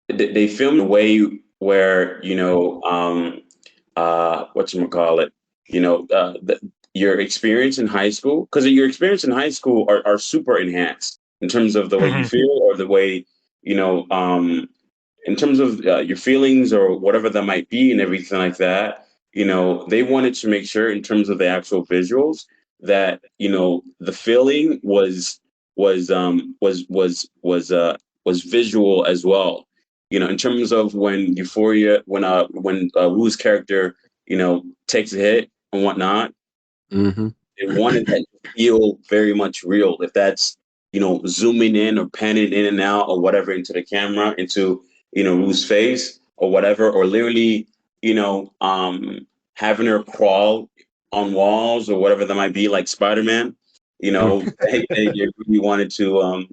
they film in a way where whatchamacallit, your experience in high school, because your experience in high school are super enhanced in terms of the way you Mhm. feel, or the way, you know, in terms of your feelings or whatever that might be and everything like that. They wanted to make sure in terms of the actual visuals that, the feeling was visual as well. In terms of when Euphoria, when Wu's character, takes a hit and whatnot, Mm-hmm. they wanted that to feel very much real. If that's, zooming in or panning in and out or whatever into the camera, into, Rue's face or whatever, or literally, having her crawl on walls or whatever that might be, like Spider-Man, they really wanted to,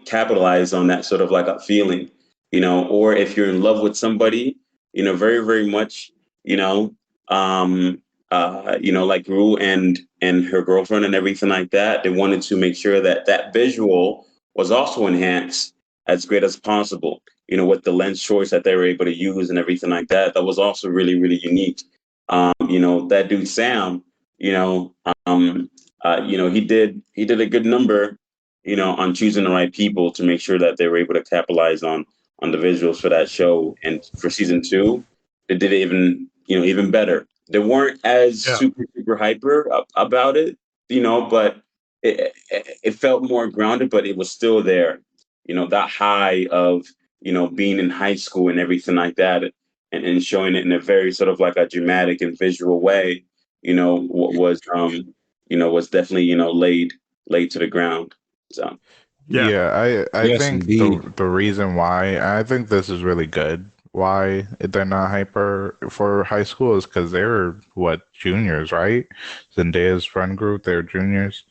capitalize on that sort of like a feeling, or if you're in love with somebody, very, very much, you know, um, like Rue and her girlfriend and everything like that. They wanted to make sure that that visual was also enhanced as great as possible. With the lens choice that they were able to use and everything like that. That was also really, really unique. That dude Sam, you know, he did a good number, on choosing the right people to make sure that they were able to capitalize on the visuals for that show. And for season two, they did it even better. They weren't as Yeah. super super hyper about it, but it felt more grounded, but it was still there. That high of being in high school and everything like that, and showing it in a very sort of like a dramatic and visual way. Was definitely laid to the ground. So Yeah. Yeah, I Yes, think the indeed. the reason why I think this is really good, why they're not hyper for high school, is because they were what, juniors, right? Zendaya's friend group, they're juniors.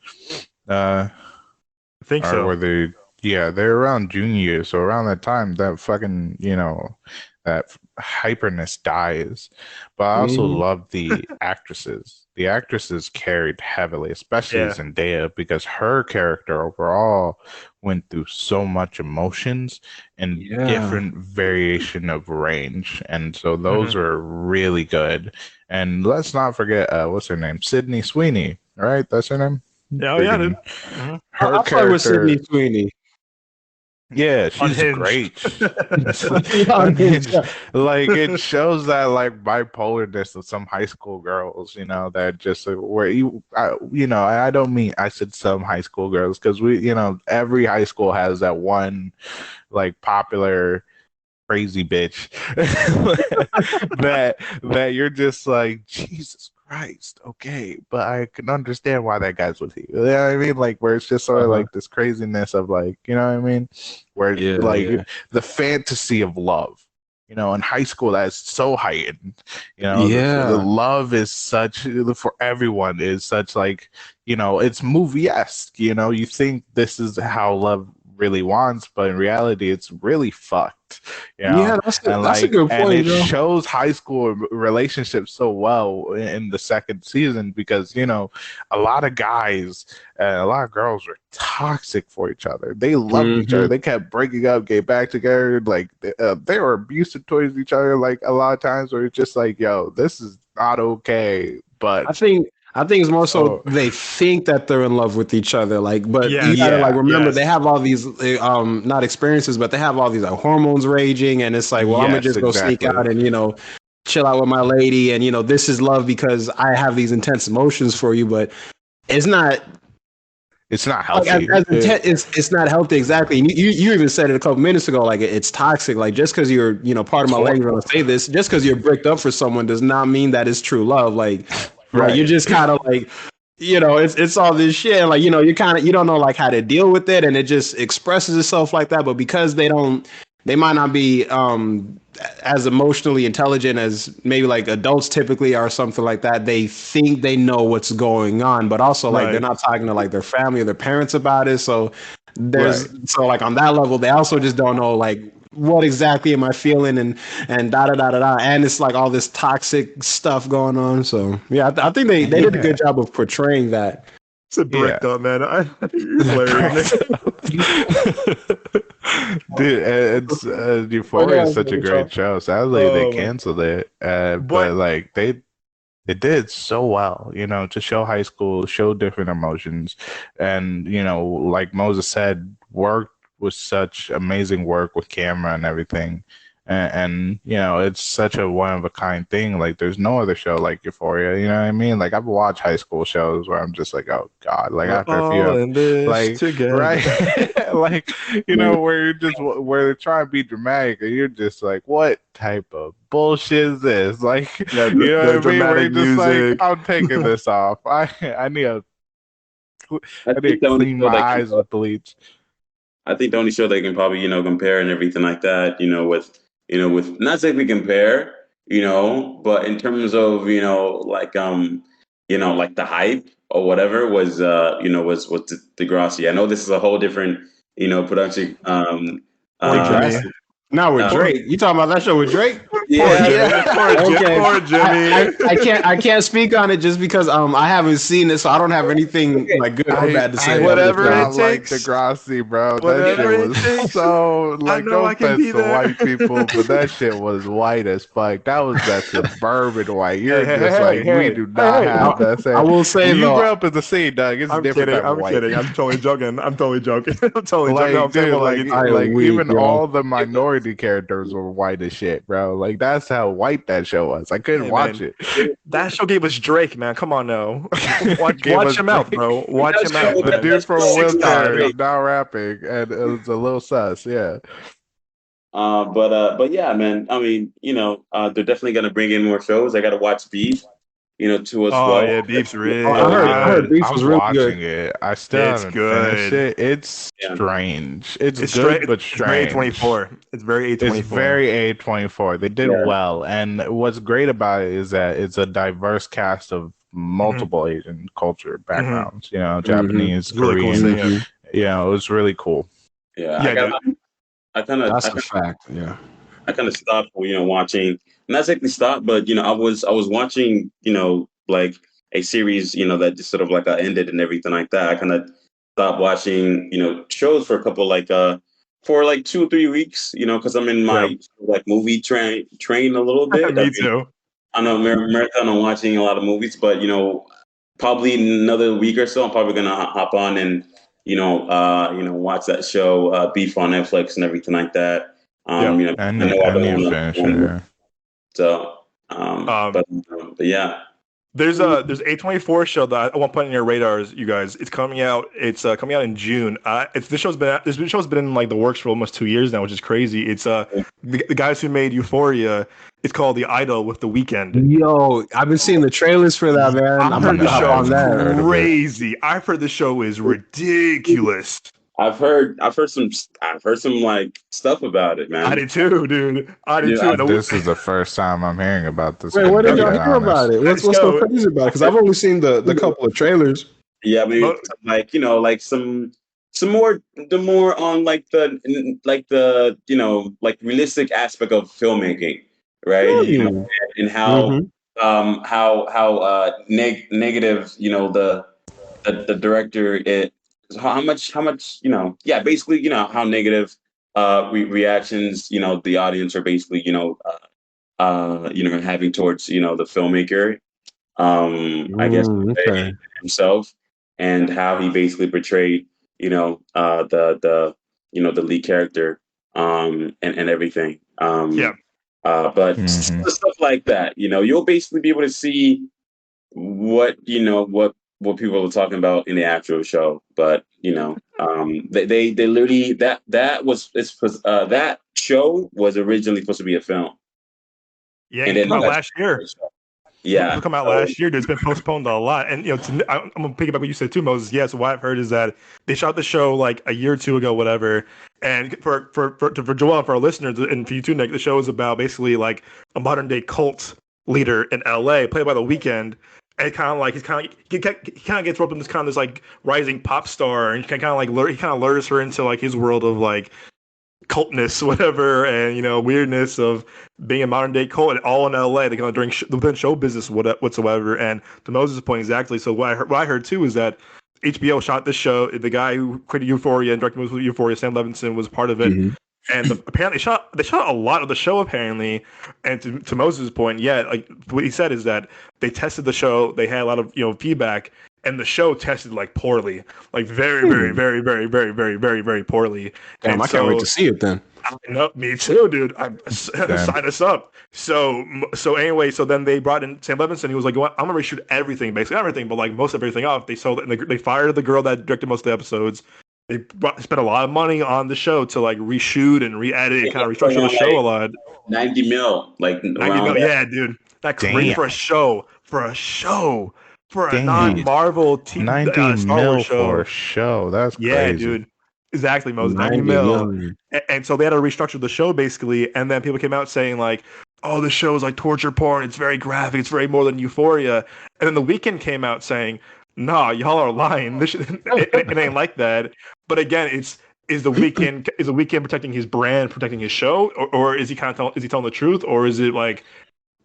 Uh, I think or so. were they? Yeah, they're around junior year, so around that time, that fucking, that hyperness dies. But I also Mm-hmm. love the actresses. The actresses carried heavily, especially Yeah. Zendaya, because her character overall went through so much emotions and Yeah. different variation of range, and so those Mhm. were really good. And let's not forget, what's her name, Sydney Sweeney, right? That's her name. Yeah, oh yeah, dude. Friggin' Mhm. her I thought with Sydney character, Sweeney. yeah, she's Unhinged. great. Yeah, Unhinged. Like, it shows that like bipolarness of some high school girls, that just where I don't mean, I said some high school girls, because every high school has that one like popular crazy bitch that you're just like, Jesus Christ, okay, but I can understand why that guy's with you. You know what I mean? Like, where it's just sort of Uh-huh. like this craziness of, like, you know what I mean? Where Yeah, like yeah. the fantasy of love. In high school, that's so heightened. The Yeah. love is such, for everyone, is such, like, it's movie-esque. You think this is how love really wants, but in reality, it's really fucked. you know Yeah, that's a good and point, it Joe. shows high school relationships so well in the second season, because a lot of guys and a lot of girls were toxic for each other. They loved each other. Hmm. They kept breaking up, get back together. Like, they were abusive towards each other, like, a lot of times, where it's just like, yo, this is not okay. But I think I think it's more so oh they think that they're in love with each other, like, but you Yes. gotta like yeah, remember they Yes. have all these not experiences, but they have all these like hormones raging, and it's like, well, I'm gonna yes, just go sneak exactly. out and chill out with my lady, and this is love because I have these intense emotions for you, but it's not It's not like healthy. it's not healthy exactly. And you even said it a couple minutes ago, like it's toxic. Like just because you're part of It's my language, I'm horrible. gonna say this, just because you're bricked up for someone does not mean that it's true love. Like you're Right. just kind of like it's all this shit. And, like you don't know like how to deal with it, and it just expresses itself like that. But because they might not be as emotionally intelligent as maybe like adults typically are, or something like that. They think they know what's going on, but also like they're Right. not talking to like their family or their parents about it. So Right. like on that level, they also just don't know like what exactly am I feeling, and da da da da da, and it's like all this toxic stuff going on. So yeah, I think they did a Yeah. good job of portraying that. It's a Yeah. bricked up, man. You're hilarious, Nick. Dude, it's Euphoria is such a great show. Sadly, they Oh my. canceled it, but But like they did so well, to show high school, show different emotions, and like Moses said, worked with such amazing work with camera and everything. And it's such a one of a kind thing. Like there's no other show like Euphoria. You know what I mean? Like I've watched high school shows where I'm just like, oh God, like we're after a few all in this like together. right, like where you're just where they're trying to be dramatic, and you're just like, what type of bullshit is this? Like, Yeah, you know the what I mean? Where dramatic you're just music. like, I'm taking this off. I need to I I need think to the only clean show my that can, eyes with bleach. I think the only show they can probably compare and everything like that, with not say we compare, but in terms of like the hype or whatever was Degrassi. I know this is a whole different production. Poor Uh, Jimmy. Not with uh, Drake. You talking about that show with Drake? Poor yeah, Jimmy. Okay. Poor Jimmy. I can't speak on it just because I haven't seen it, so I don't have anything like good or bad to say I about do the Whatever show. it not like takes. Degrassi, bro. That Whatever shit it was takes. so I like know no I can offense be to there. white people, but that shit was white as fuck. That was that suburban white. You're Hey, just like we do not I, have that I same. will say You grew though, up in the sea, Doug. It's a I'm different kidding. type of I'm white. kidding. I'm totally joking. I'm totally joking. I'm totally joking. No, Like, I'm saying, dude, well, like, like, I like weak, even yo. all the minority characters were white as shit, bro. Like, that's how white that show was. I couldn't hey, watch man, it. that show gave us Drake, man. Come on now. watch, Gave watch us him out, Drake. bro. Watch him out, The man. dude from a Six wheelchair God. is now rapping, and it was a little sus. Yeah. but yeah, man. I mean, they're definitely gonna bring in more shows. I gotta watch Beef, too as Oh well. yeah, Beef's Oh, real I heard good. Beef was I'm really watching good. it. I still It's haven't finished good. it. It's Yeah. strange. It's It's straight. good, but It's very strange. A24. It's very It's A24. very A24. They did Yeah. well. And what's great about it is that it's a diverse cast of Mm-hmm. multiple Asian culture Mm-hmm. backgrounds, Mm-hmm. Japanese, It's really cool Korean. seeing it. Mm-hmm. It was really cool. Yeah, Yeah, dude. I kind of, That's a fact. Yeah. I kind of stopped, watching. Not exactly stopped, but I was watching, like a series, that just sort of like ended and everything like that. I kind of stopped watching, shows for a couple for like 2 or 3 weeks, because I'm in Yeah. my like movie train a little bit. Me too. I know marathon on watching a lot of movies, but probably another week or so, I'm probably gonna hop on and watch that show, Beef on Netflix and everything like that. Yeah. I know I I don't need to want finish to. it. So, Um, but yeah, there's A24 show that I want to put on your radars, you guys. It's coming out. It's coming out in June. This show's been in like the works for almost 2 years now, which is crazy. It's the guys who made Euphoria. It's called The Idol with The Weeknd. Yo, I've been seeing the trailers for that, man. I've I'm heard about the to hop show on is that. Heard of it. crazy. I've heard the show is ridiculous. I've heard some like stuff about it, man. I did too, dude. I did Yeah, too. And This is the first time I'm hearing about this. Wait, where did y'all to be hear about honest. it? What's so crazy about it? Because I've only seen the couple of trailers. Yeah, maybe Mo- like some more on like the like realistic aspect of filmmaking, right? Hmm. And how negative the director is, how much yeah, basically how negative reactions the audience are basically having towards the filmmaker, I guess Okay. himself, and how he basically portrayed the lead character, and everything, Yeah. but Mhm. stuff like that, you'll basically be able to see what people are talking about in the actual show. But they literally that show was originally supposed to be a film, Yeah, and it then came out last year. yeah, It come out so, last year, dude. It's been postponed a lot. And I'm gonna pick up what you said too, Moses. Yes, what I've heard is that they shot the show like a year or two ago, whatever. And for Joel, for our listeners, and for you too, Nick, the show is about basically like a modern day cult leader in LA, played by The Weeknd. And kind of like he kind of gets roped in this like rising pop star, and kind of like he kind of lures her into like his world of like cultness, whatever, and weirdness of being a modern day cult, and all in LA. They're going during within show business whatsoever. And to Moses' point, exactly. So what I heard too is that HBO shot this show. The guy who created Euphoria and directed Euphoria, Sam Levinson, was part of it. Mm-hmm. And apparently they shot a lot of the show apparently. And to Moses' point, yeah, like what he said is that they tested the show. They had a lot of feedback, and the show tested like poorly, like very, very, very, very, very, very, very, very poorly. Damn, and I can't wait to see it then. No, me too, dude. Sign us up. So anyway, so then they brought in Sam Levinson. He was like, "I'm gonna reshoot everything, basically not everything, but like most of everything off." They sold it, and they fired the girl that directed most of the episodes. They spent a lot of money on the show to like reshoot and re-edit and kind of restructure the show a lot. 90 mil, like 90 mil, yeah, dude. That's crazy for a show. For a non-Marvel TV 90 Star mil Wars show. for a show. That's crazy. Yeah, dude. Exactly, Moses. 90 mil. And so they had to restructure the show basically, and then people came out saying like, "Oh, this show is like torture porn. It's very graphic. It's very more than Euphoria." And then The Weeknd came out saying, "Nah, y'all are lying. It ain't like that." But again, is the Weeknd protecting his brand, protecting his show, or is he telling the truth, or is it like?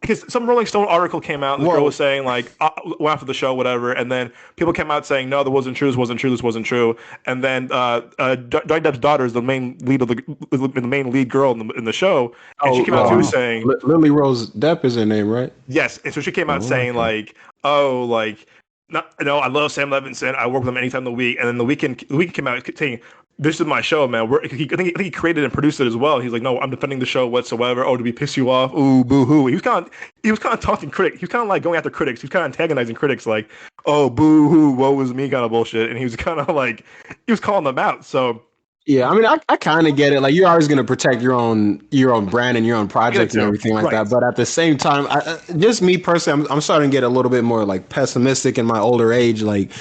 Because some Rolling Stone article came out, and the girl was saying like, after the show, whatever, and then people came out saying, no, this wasn't true, and then Johnny Depp's daughter is the main lead girl in the show, and she came out too saying, Lily Rose Depp is her name, right? Yes, and so she came out saying like, oh, like, no, I love Sam Levinson, I work with him anytime in the week, and then the Weeknd came out saying, this is my show, man. I think he created and produced it as well. He's like, no, I'm defending the show whatsoever. Oh, did we piss you off? Ooh, boo hoo. He was kind of taunting critics. He was kind of like going after critics. He was kind of antagonizing critics, like, oh, boo hoo, woe is me, kind of bullshit. And he was kind of like, he was calling them out. So yeah, I mean, I kind of get it. Like, you're always going to protect your own brand and your own project and everything like that. But at the same time, just me personally, I'm starting to get a little bit more like pessimistic in my older age. Like,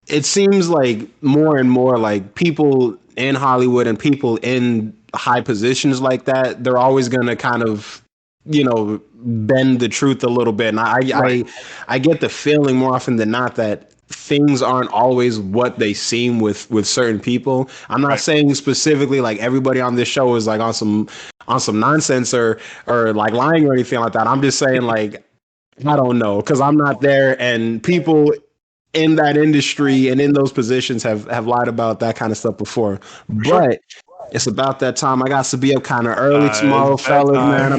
it seems like more and more like people in Hollywood and people in high positions like that, they're always going to kind of, bend the truth a little bit. And I get the feeling more often than not that things aren't always what they seem with certain people. I'm not saying specifically like everybody on this show is like on some nonsense or like lying or anything like that. I'm just saying like, I don't know, because I'm not there, and people in that industry and in those positions have lied about that kind of stuff before. But it's about that time. I got to be up kind of early tomorrow, fellas, man.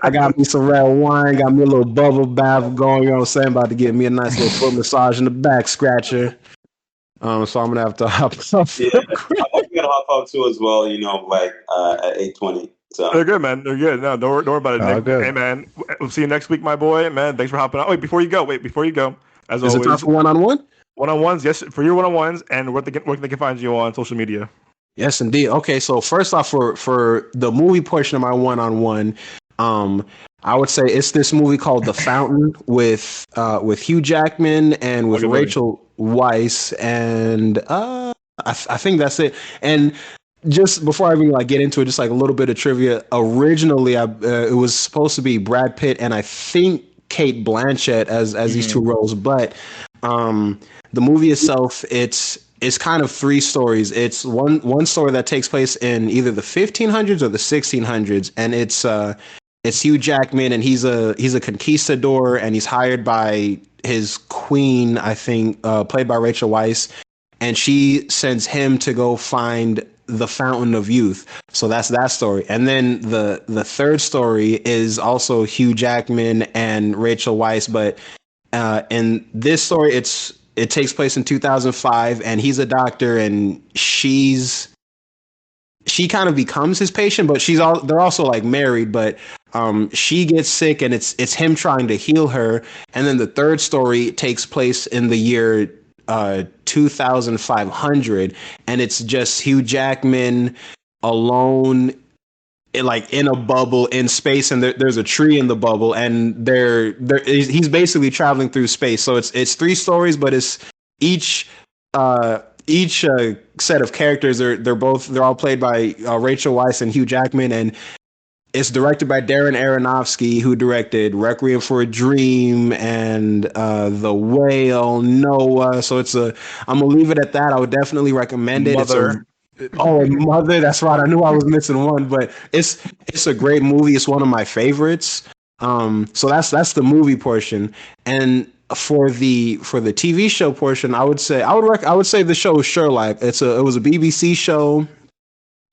I got me some red wine, got me a little bubble bath going, you know what I'm saying? About to get me a nice little foot massage in the back scratcher. So I'm going to have to hop off. Yeah, I'm going to hop off too as well, like at 8:20. So. They're good, man. They're good. No, don't worry about it. Hey, man, we'll see you next week, my boy. Man, thanks for hopping on. Wait, before you go. As is always, it time for one-on-one? One-on-ones, yes, for your one-on-ones, and where they can find you on social media. Yes, indeed. Okay, so first off, for the movie portion of my one-on-one, I would say it's this movie called The Fountain with Hugh Jackman and with Rachel Weisz, and I think that's it. And just before I even like get into it, just like a little bit of trivia. Originally, it was supposed to be Brad Pitt and I think Kate Blanchett as these two roles, but the movie itself, it's kind of three stories. It's one story that takes place in either the 1500s or the 1600s, and it's Hugh Jackman, and he's a conquistador, and he's hired by his queen, I think, played by Rachel Weisz, and she sends him to go find the Fountain of Youth. So that's that story. And then the third story is also Hugh Jackman and Rachel Weisz, but in this story it takes place in 2005, and he's a doctor, and she kind of becomes his patient, but they're also like married, but she gets sick, and it's him trying to heal her. And then the third story takes place in the year 2500, and it's just Hugh Jackman alone, like in a bubble in space, and there's a tree in the bubble, and he's basically traveling through space. So it's three stories, but it's each set of characters. They're all played by Rachel Weisz and Hugh Jackman, and it's directed by Darren Aronofsky, who directed Requiem for a Dream and The Whale, Noah. So I'm gonna leave it at that. I would definitely recommend it. Mother. Mother. That's right. I knew I was missing one, but it's a great movie. It's one of my favorites. So that's the movie portion. And for the TV show portion, I would say the show is Sherlock. It was a BBC show.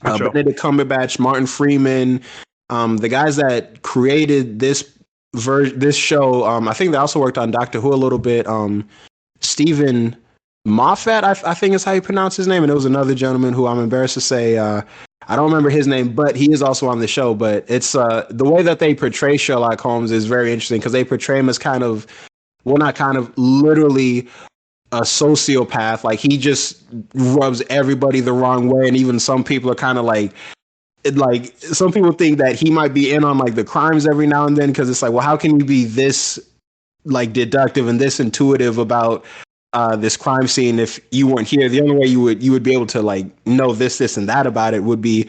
Benedict Cumberbatch, Martin Freeman, the guys that created this show. I think they also worked on Doctor Who a little bit. Stephen Moffat, I think is how you pronounce his name, and there was another gentleman who I'm embarrassed to say. I don't remember his name, but he is also on the show. But it's the way that they portray Sherlock Holmes is very interesting because they portray him as literally a sociopath. Like he just rubs everybody the wrong way, and even some people are kind of like some people think that he might be in on like the crimes every now and then because it's like, well, how can you be this like deductive and this intuitive about this crime scene if you weren't here? The only way you would be able to like know this and that about it would be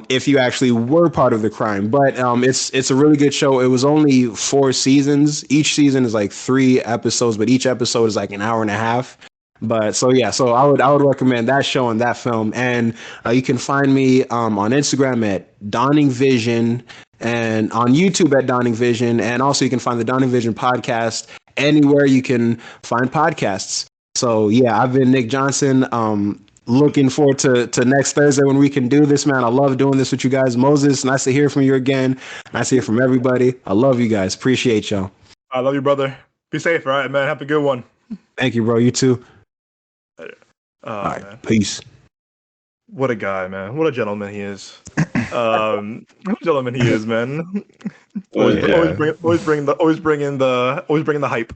if you actually were part of the crime. But it's a really good show. It was only 4 seasons. Each season is like 3 episodes, but each episode is like an hour and a half. But so I would recommend that show and that film. And you can find me on Instagram at Dawning Vision and on YouTube at Dawning Vision. And also you can find the Dawning Vision podcast anywhere you can find podcasts. So yeah, I've been Nick Johnson. Looking forward to next Thursday when we can do this, man. I love doing this with you guys. Moses, nice to hear from you again. Nice to hear from everybody. I love you guys. Appreciate y'all. I love you, brother. Be safe, all right, man. Have a good one. Thank you, bro. You too. All right, man. Peace. What a guy, man. What a gentleman he is. What a gentleman he is, man. Always bring the hype.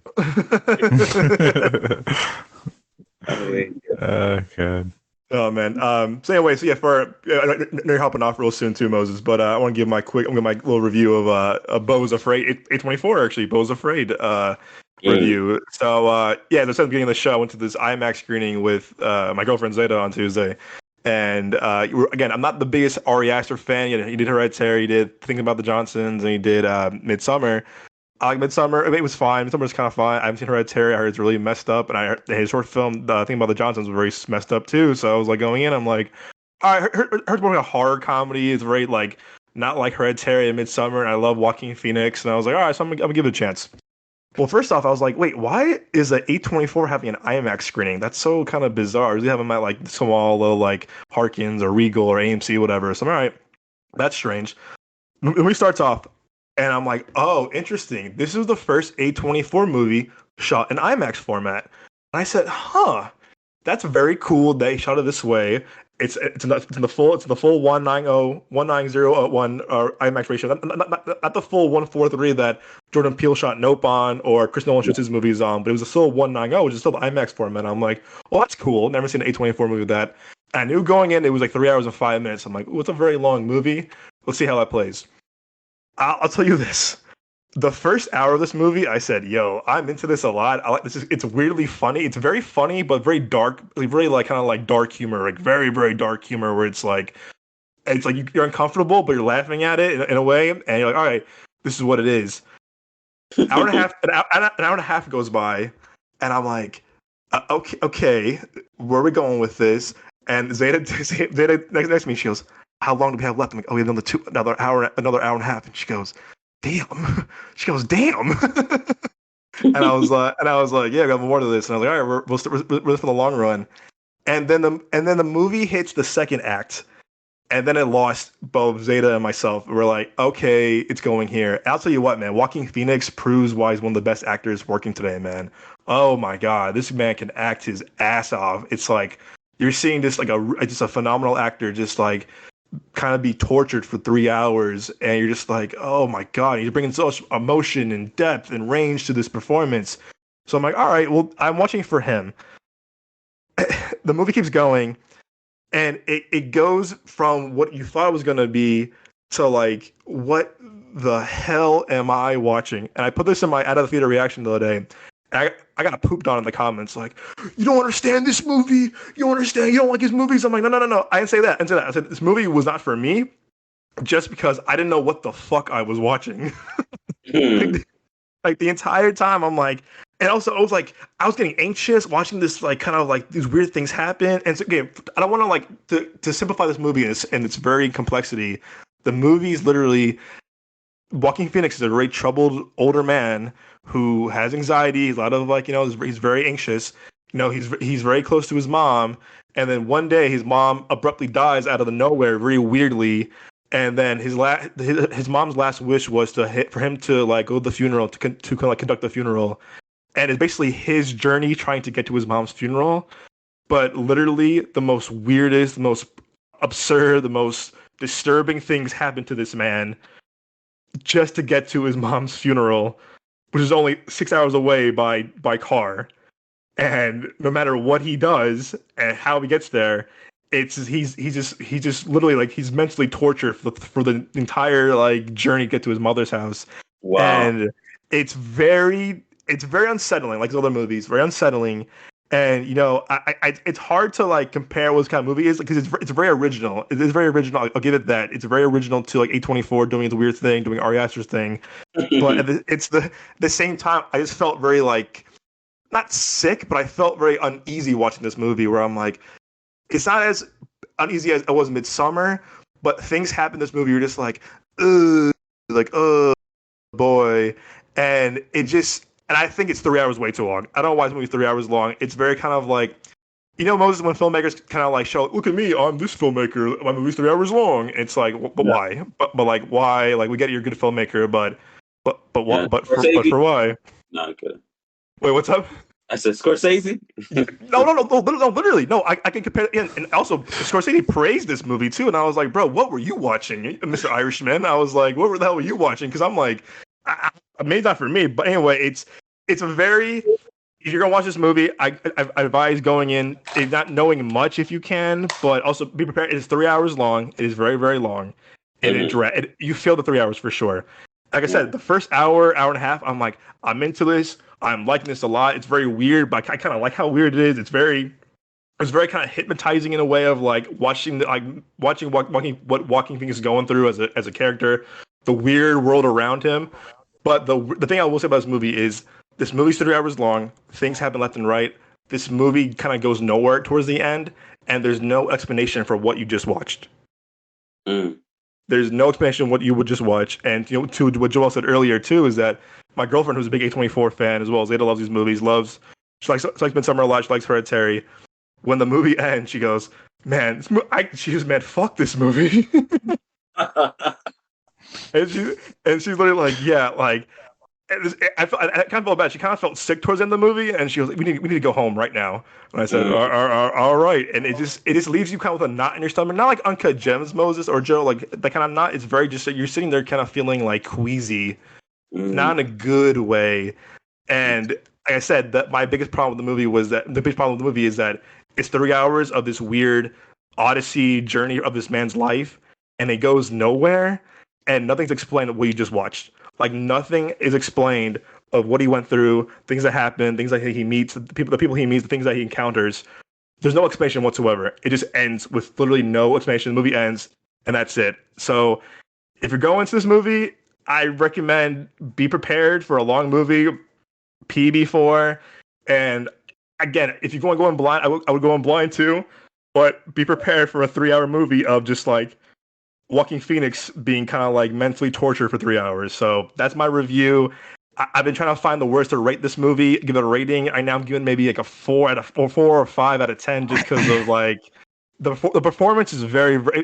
God. Oh man. So anyway, so yeah, you're helping off real soon too, Moses. But I want to give my little review of Beau Is Afraid. A24 actually. Beau Is Afraid review. So yeah, instead of getting the show, I went to this IMAX screening with my girlfriend Zeta on Tuesday. And again, I'm not the biggest Ari Aster fan. He did Hereditary, he did Thinking About the Johnsons, and he did Midsommar. I like Midsommar. I mean, it was fine. Midsommar was kind of fine. I haven't seen Hereditary. I heard it's really messed up, and I heard his short film, Thinking About the Johnsons, was very messed up too. So I was like going in, I'm like, I heard it's more like a horror comedy. It's very like not like Hereditary and Midsommar, and I love Joaquin Phoenix, and I was like, all right, so I'm gonna give it a chance. Well, first off, I was like, wait, why is the A24 having an IMAX screening? That's so kind of bizarre. They have them at like small little like Harkins or Regal or AMC, whatever. So I'm all right, that's strange. When we starts off, and I'm like, oh, interesting. This is the first A24 movie shot in IMAX format. And I said, huh, that's very cool that he shot it this way. It's in the full 190 IMAX ratio, not the full 143 that Jordan Peele shot Nope on or Chris Nolan shoots his movies on, but it was still 190, which is still the IMAX format. I'm like, well, that's cool. Never seen an A24 movie with that. And I knew going in it was like 3 hours and 5 minutes. I'm like, ooh, it's a very long movie. Let's see how that plays. I'll tell you this. The first hour of this movie, I said, yo, I'm into this a lot. I like this. It's weirdly funny. It's very funny, but very dark, very like kind of like dark humor, like very, very dark humor where it's like you're uncomfortable, but you're laughing at it in a way. And you're like, all right, this is what it is. An hour and a half goes by, and I'm like, okay, where are we going with this? And Zeta next to me, she goes, how long do we have left? I'm like, oh, we have another hour and a half. And she goes, damn. She goes, damn. and I was like, yeah, we got more to this. And I was like, all right, we're for the long run. And then the movie hits the second act, and then it lost both Zeta and myself. We're like, okay, it's going here. I'll tell you what, man. Joaquin Phoenix proves why he's one of the best actors working today, man. Oh my God, this man can act his ass off. It's like you're seeing this like just a phenomenal actor, just like kind of be tortured for 3 hours, and you're just like, oh my God, he's bringing so much emotion and depth and range to this performance. So I'm like, all right, well, I'm watching for him. The movie keeps going, and it goes from what you thought it was going to be to like, what the hell am I watching? And I put this in my out of the theater reaction the other day. I got pooped on in the comments, like, you don't understand this movie. You don't like his movies. I'm like, no. I didn't say that. I said this movie was not for me, just because I didn't know what the fuck I was watching. like the entire time, I'm like, and also I was getting anxious watching this, like kind of like these weird things happen. And so again, I don't want to like to simplify this movie and its very complexity. The movie is literally Joaquin Phoenix is a very troubled older man who has anxiety. He's a lot of like, he's very anxious. He's very close to his mom, and then one day his mom abruptly dies out of the nowhere, very weirdly. And then his mom's last wish was for him to like go to the funeral to like conduct the funeral, and it's basically his journey trying to get to his mom's funeral. But literally, the most weirdest, the most absurd, the most disturbing things happen to this man just to get to his mom's funeral, which is only 6 hours away by car. And no matter what he does and how he gets there, he's just literally like he's mentally tortured for the entire like journey to get to his mother's house. Wow. And it's very unsettling, like his other movies, very unsettling. And it's hard to like compare what this kind of movie is because it's very original. It is very original. I'll give it that. It's very original to like A24 doing its weird thing, doing Ari Aster's thing. But it's the same time, I just felt very like not sick, but I felt very uneasy watching this movie. Where I'm like, it's not as uneasy as it was Midsommar, but things happen in this movie. You're just like, ugh, like, oh boy, and it just. And I think it's 3 hours way too long. I don't know why this movie's 3 hours long. It's very kind of like, Moses, when filmmakers kind of like show, look at me, I'm this filmmaker. My movie's 3 hours long. It's like, but why? But like, why? Like, we get you're a good filmmaker, but what? But for why? Not good. Wait, what's up? I said Scorsese. No, literally, no. I can compare it, and also Scorsese praised this movie too, and I was like, bro, what were you watching, Mr. Irishman? I was like, what the hell were you watching? Because I'm like, maybe not for me, but anyway, it's a very. If you're gonna watch this movie, I advise going in not knowing much if you can, but also be prepared. It is 3 hours long. It is very, very long, and you feel the 3 hours for sure. Like I said, the first hour and a half, I'm like, I'm into this. I'm liking this a lot. It's very weird, but I kind of like how weird it is. It's very kind of hypnotizing in a way of like watching what Joaquin Phoenix is going through as a character, the weird world around him. But the thing I will say about this movie is this movie's 3 hours long. Things happen left and right. This movie kind of goes nowhere towards the end, and there's no explanation for what you just watched. There's no explanation of what you would just watch. And to what Joel said earlier too is that my girlfriend, who's a big A24 fan as well as Ada, loves these movies. She likes Midsommar a lot. She likes Hereditary. When the movie ends, she goes, "Man, fuck this movie." and she's literally like, "Yeah, like." I kind of felt bad. She kind of felt sick towards the end of the movie, and she was like, "We need to go home right now." And I said, "All right." And it just leaves you kind of with a knot in your stomach, not like Uncut Gems, Moses or Joe, like that kind of knot. It's very just you're sitting there kind of feeling like queasy, not in a good way. And like I said, that my biggest problem with the movie is that it's 3 hours of this weird odyssey journey of this man's life, and it goes nowhere, and nothing's explained of what you just watched. Like nothing is explained of what he went through, things that happen, things that he meets, the people he meets, the things that he encounters. There's no explanation whatsoever. It just ends with literally no explanation. The movie ends, and that's it. So if you're going to this movie, I recommend be prepared for a long movie, pee before, and again, if you're going blind, I would go in blind too, but be prepared for a 3 hour movie of just like Joaquin Phoenix being kind of like mentally tortured for 3 hours. So that's my review. I've been trying to find the worst to rate this movie, give it a rating. I now I'm giving maybe like a 4 or 5 out of 10 just because of like the performance is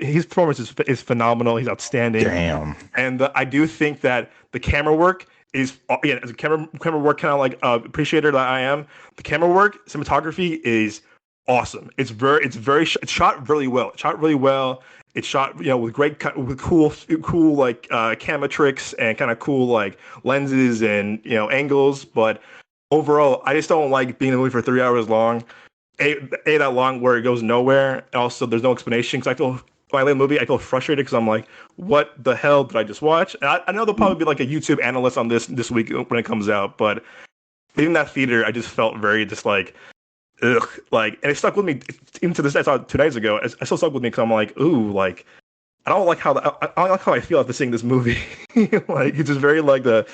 his performance is phenomenal. He's outstanding. Damn. And I do think that the camera work is as a camera work kind of like appreciator that I am. The camera work, cinematography is awesome. It's shot really well. It's shot, with cool like camera tricks and kind of cool like lenses and angles. But overall, I just don't like being in a movie for 3 hours long. That long where it goes nowhere. Also, there's no explanation. Because when I leave a movie, I feel frustrated because I'm like, what the hell did I just watch? And I know there'll probably be like a YouTube analyst on this week when it comes out. But leaving that theater, I just felt very just like, ugh, like, and it stuck with me even to this day. I saw it 2 days ago. It still stuck with me because I'm like, ooh, like, I don't like how I feel after seeing this movie. Like, it's just very like I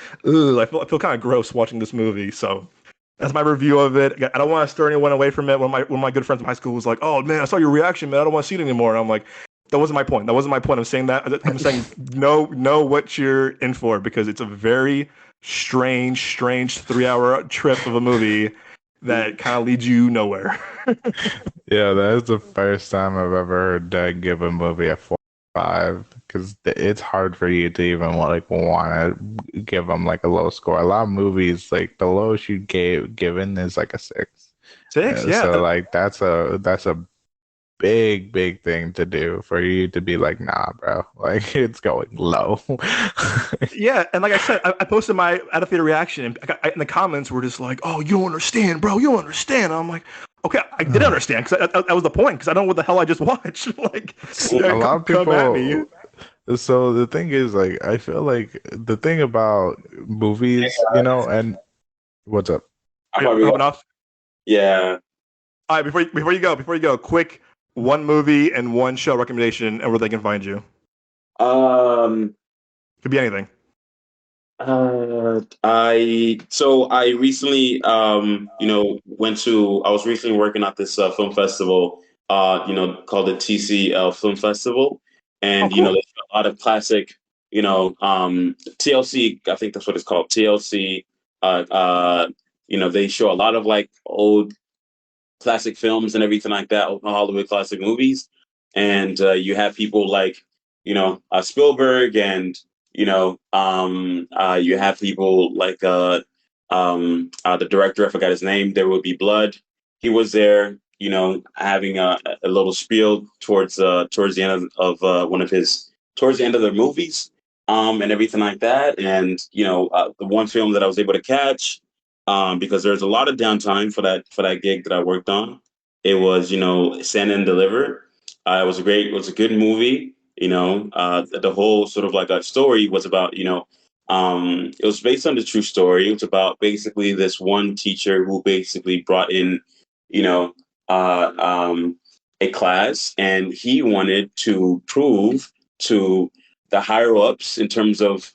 feel kind of gross watching this movie. So that's my review of it. I don't want to stir anyone away from it. One of my good friends from high school was like, "Oh man, I saw your reaction, man. I don't want to see it anymore." And I'm like, That wasn't my point. That wasn't my point. I'm saying that. I'm saying know what you're in for, because it's a very strange 3-hour trip of a movie that kind of leads you nowhere. Yeah, that is the first time I've ever heard Doug give a movie a 4.5, because it's hard for you to even want to give them like a low score. A lot of movies, like the lowest you given is like a 6. 6, yeah. So like that's a big thing to do, for you to be like, nah, bro, like it's going low. Yeah, and like I said, I posted my out of theater reaction, and in the comments were just like, "Oh, you don't understand, bro. You don't understand." And I'm like, "Okay, I did understand, because that was the point, because I don't know what the hell I just watched." Like, A lot of come at me. people. So the thing is, like, I feel like the thing about movies, and what's up? I'm Yeah, already hopping off. Yeah. All right, before you go, quick one movie and one show recommendation, and where they can find you. Could be anything. I recently I was recently working at this film festival called the TCL Film Festival, and Oh, cool. there's a lot of classic TLC, I think that's what it's called, TLC. They show a lot of like old classic films and everything like that, old Hollywood classic movies, and you have people like Spielberg, and you have people like the director, I forgot his name. There Will Be Blood. He was there, having a little spiel towards the end of one of his towards the end of the movies, and everything like that. And the one film that I was able to catch, because there's a lot of downtime for that gig that I worked on. It was Send and Deliver. It was a good movie. The whole sort of like a story was about it was based on the true story. It was about basically this one teacher who basically brought in you know uh, um, a class, and he wanted to prove to the higher ups in terms of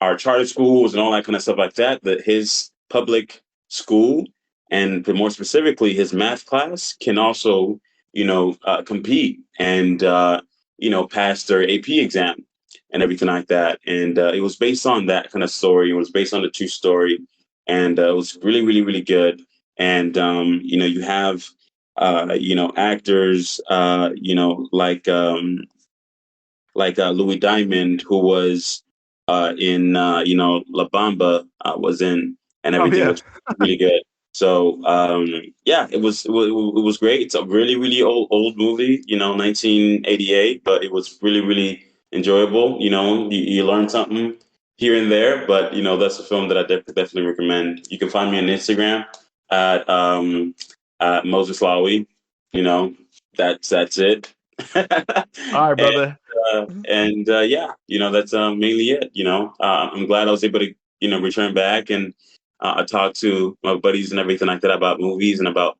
our charter schools and all that kind of stuff like that, that his public school, and more specifically his math class, can also compete and pass their AP exam and everything like that. And it was based on that kind of story. It was based on the true story, and it was really, really, really good. And you have actors, like Louis Diamond, who was in La Bamba, was in, and Oh everything yeah. was really good. So yeah, it was great. It's a really, really old movie, 1988, but it was really, really enjoyable. You learn something here and there, but that's a film that I definitely recommend. You can find me on Instagram at Moses Lawi. That's it. All right, And brother. yeah, that's mainly it. I'm glad I was able to return back, and I talked to my buddies and everything like that about movies and about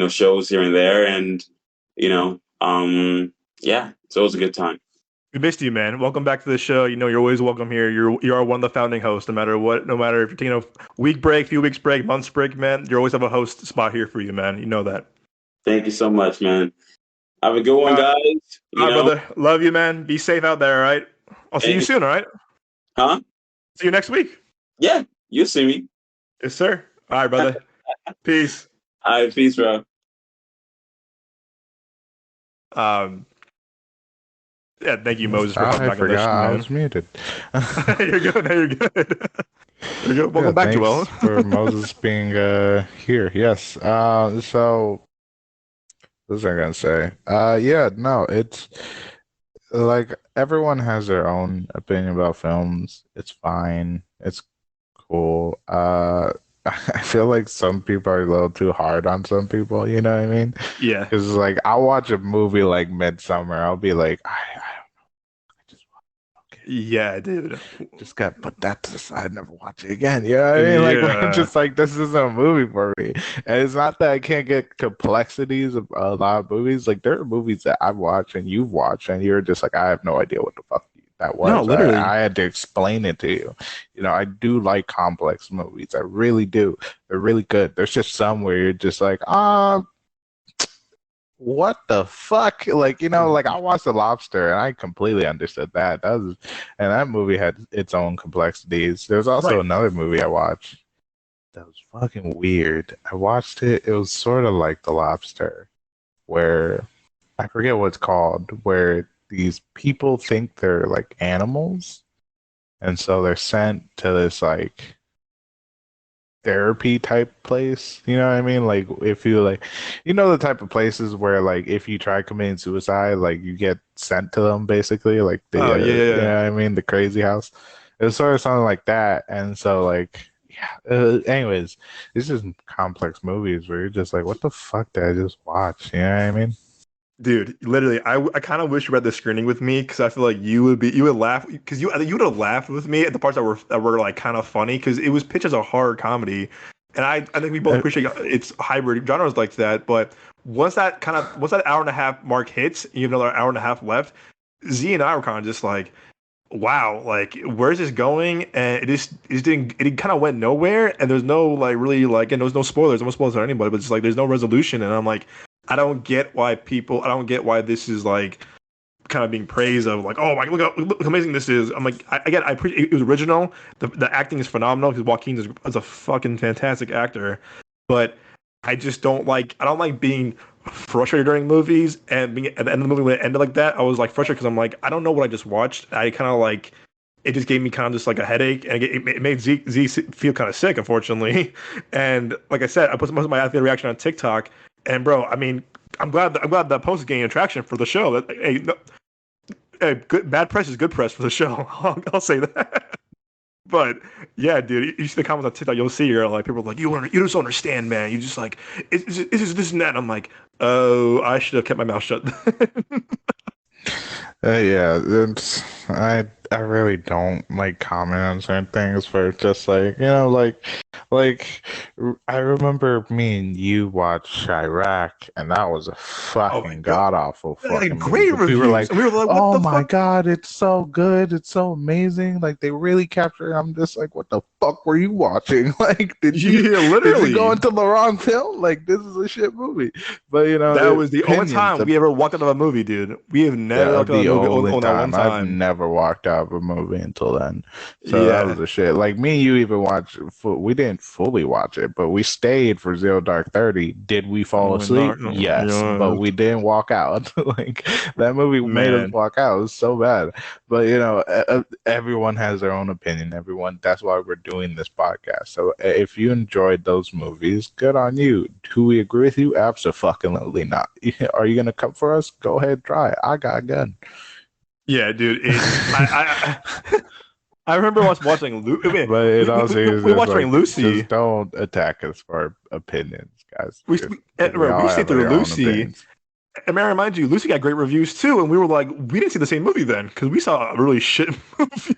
shows here and there, and yeah, so it was a good time. We missed you, man. Welcome back to the show. You're always welcome here. You are one of the founding hosts, no matter what. No matter if you're taking a week break, few weeks break, months break, man. You always have a host spot here for you, man. You know that. Thank you so much, man. Have a good one, Uh, guys. all right, brother. Love you, man. Be safe out there. All right. I'll see you Thank you. soon. All right. Huh? See you next week. Yeah, you'll see me. Yes, sir. All right, brother. Peace. All right, peace, bro. Um. Yeah, thank you, Moses, for coming I back on the show, forgot I man. was muted. You're good. You're good. You're good. Welcome back, thanks Joel. for Moses being here. Yes. So what was I gonna say? Yeah, no, it's like everyone has their own opinion about films. It's fine. It's cool. I feel like some people are a little too hard on some people, you know what I mean? Yeah. Because like I'll watch a movie like Midsommar, I'll be like, I just okay. Yeah, dude. Just got to put that to the side, never watch it again. You know what I mean? Like Yeah. I'm just like, this isn't a movie for me. And it's not that I can't get complexities of a lot of movies. Like there are movies that I've watched and you've watched, and you're just like, I have no idea what the fuck that was. No, literally. I had to explain it to you. I do like complex movies. I really do. They're really good. There's just some where you're just like, what the fuck? Like, like I watched The Lobster and I completely understood that. And that movie had its own complexities. There's also Right. another movie I watched that was fucking weird. I watched it. It was sort of like The Lobster, where I forget what it's called, where these people think they're like animals, and so they're sent to this like therapy type place. You know what I mean? Like if you like, the type of places where like if you try committing suicide, like you get sent to them basically, like Oh yeah, yeah, you yeah. know what I mean, the crazy house. It's sort of something like that, and so like. Yeah. Anyways, it's just complex movies where you're just like, what the fuck did I just watch? You know what I mean? Dude, literally, I kind of wish you read the screening with me because I feel like you would laugh because you would have laughed with me at the parts that were like kind of funny because it was pitched as a horror comedy, and I think we both Uh, appreciate it's hybrid genres like that. But once that hour and a half mark hits, you have another hour and a half left. Z and I were kind of just like, wow, like where's this going? And it kind of went nowhere, and there's no like really like, and there's no spoilers for anybody, but it's like there's no resolution, and I'm like, I don't get why this is like kind of being praised of like, oh my, look how amazing this is. I'm like, I appreciate it was original. The acting is phenomenal because Joaquin is a fucking fantastic actor, but I don't like being frustrated during movies and being at the end of the movie when it ended like that. I was like frustrated because I'm like, I don't know what I just watched. I kind of like it just gave me kind of just like a headache and it made Z feel kind of sick, unfortunately. And like I said, I put most of my athlete reaction on TikTok. And bro, I mean, I'm glad that post is gaining attraction for the show. Hey, no, hey, bad press is good press for the show. I'll say that. But yeah, dude, you see the comments on TikTok, you'll see you're like people are like, you just don't understand, man. You just like it's this and that. And I'm like, oh, I should have kept my mouth shut. yeah, I really don't like comment on certain things where it's just like like I remember me and you watched Chirac and that was a Oh my fucking god, god awful like fucking movie. great But we were reviews, like, and we were like, what oh the my fuck? god, it's so good, it's so amazing. Like they really captured. I'm just like, what the fuck were you watching? Like, Yeah, did you go literally. into the wrong film? Like this is a shit movie. But That was the only opinions. time we ever walked out of a movie, dude. We have never Yeah, walked out of a the movie only on that one time. I've time. never walked out of a movie until then. So that was Yeah. the shit. Like me and you even watched, we didn't fully watch it, but we stayed for Zero Dark 30. Did we fall Oh, no, asleep? no, Yes, but yeah, we didn't walk out. Like that movie made us man. walk out. It was so bad. But everyone has their own opinion. Everyone, that's why we're doing this podcast. So if you enjoyed those movies, good on you. Do we agree with you? Absolutely not. Are you gonna come for us? Go ahead, try. I got a gun. Yeah, dude. I remember once watching But in all we seriousness, watched like, during Lucy. just don't attack us for our opinions, guys. Because we We all stayed have through our own Lucy. opinions. And may I remind you, Lucy got great reviews too, and we were like, we didn't see the same movie then because we saw a really shit movie.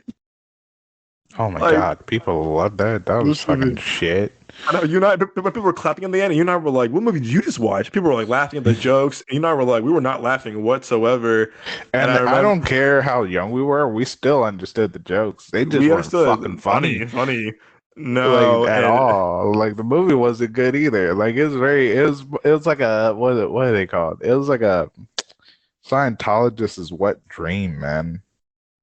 Oh my Like god, people love that. That was this fucking movie. shit. I know you and I. People were clapping in the end, and you and I were like, "What movie did you just watch?" People were like laughing at the jokes, and you and I were like, "We were not laughing whatsoever." And And I I remember don't care how young we were, we still understood the jokes. They just we weren't fucking understood funny. funny. Like No, at and all. Like the movie wasn't good either. Like it was like a what are they called? It was like a Scientologist's wet dream, man.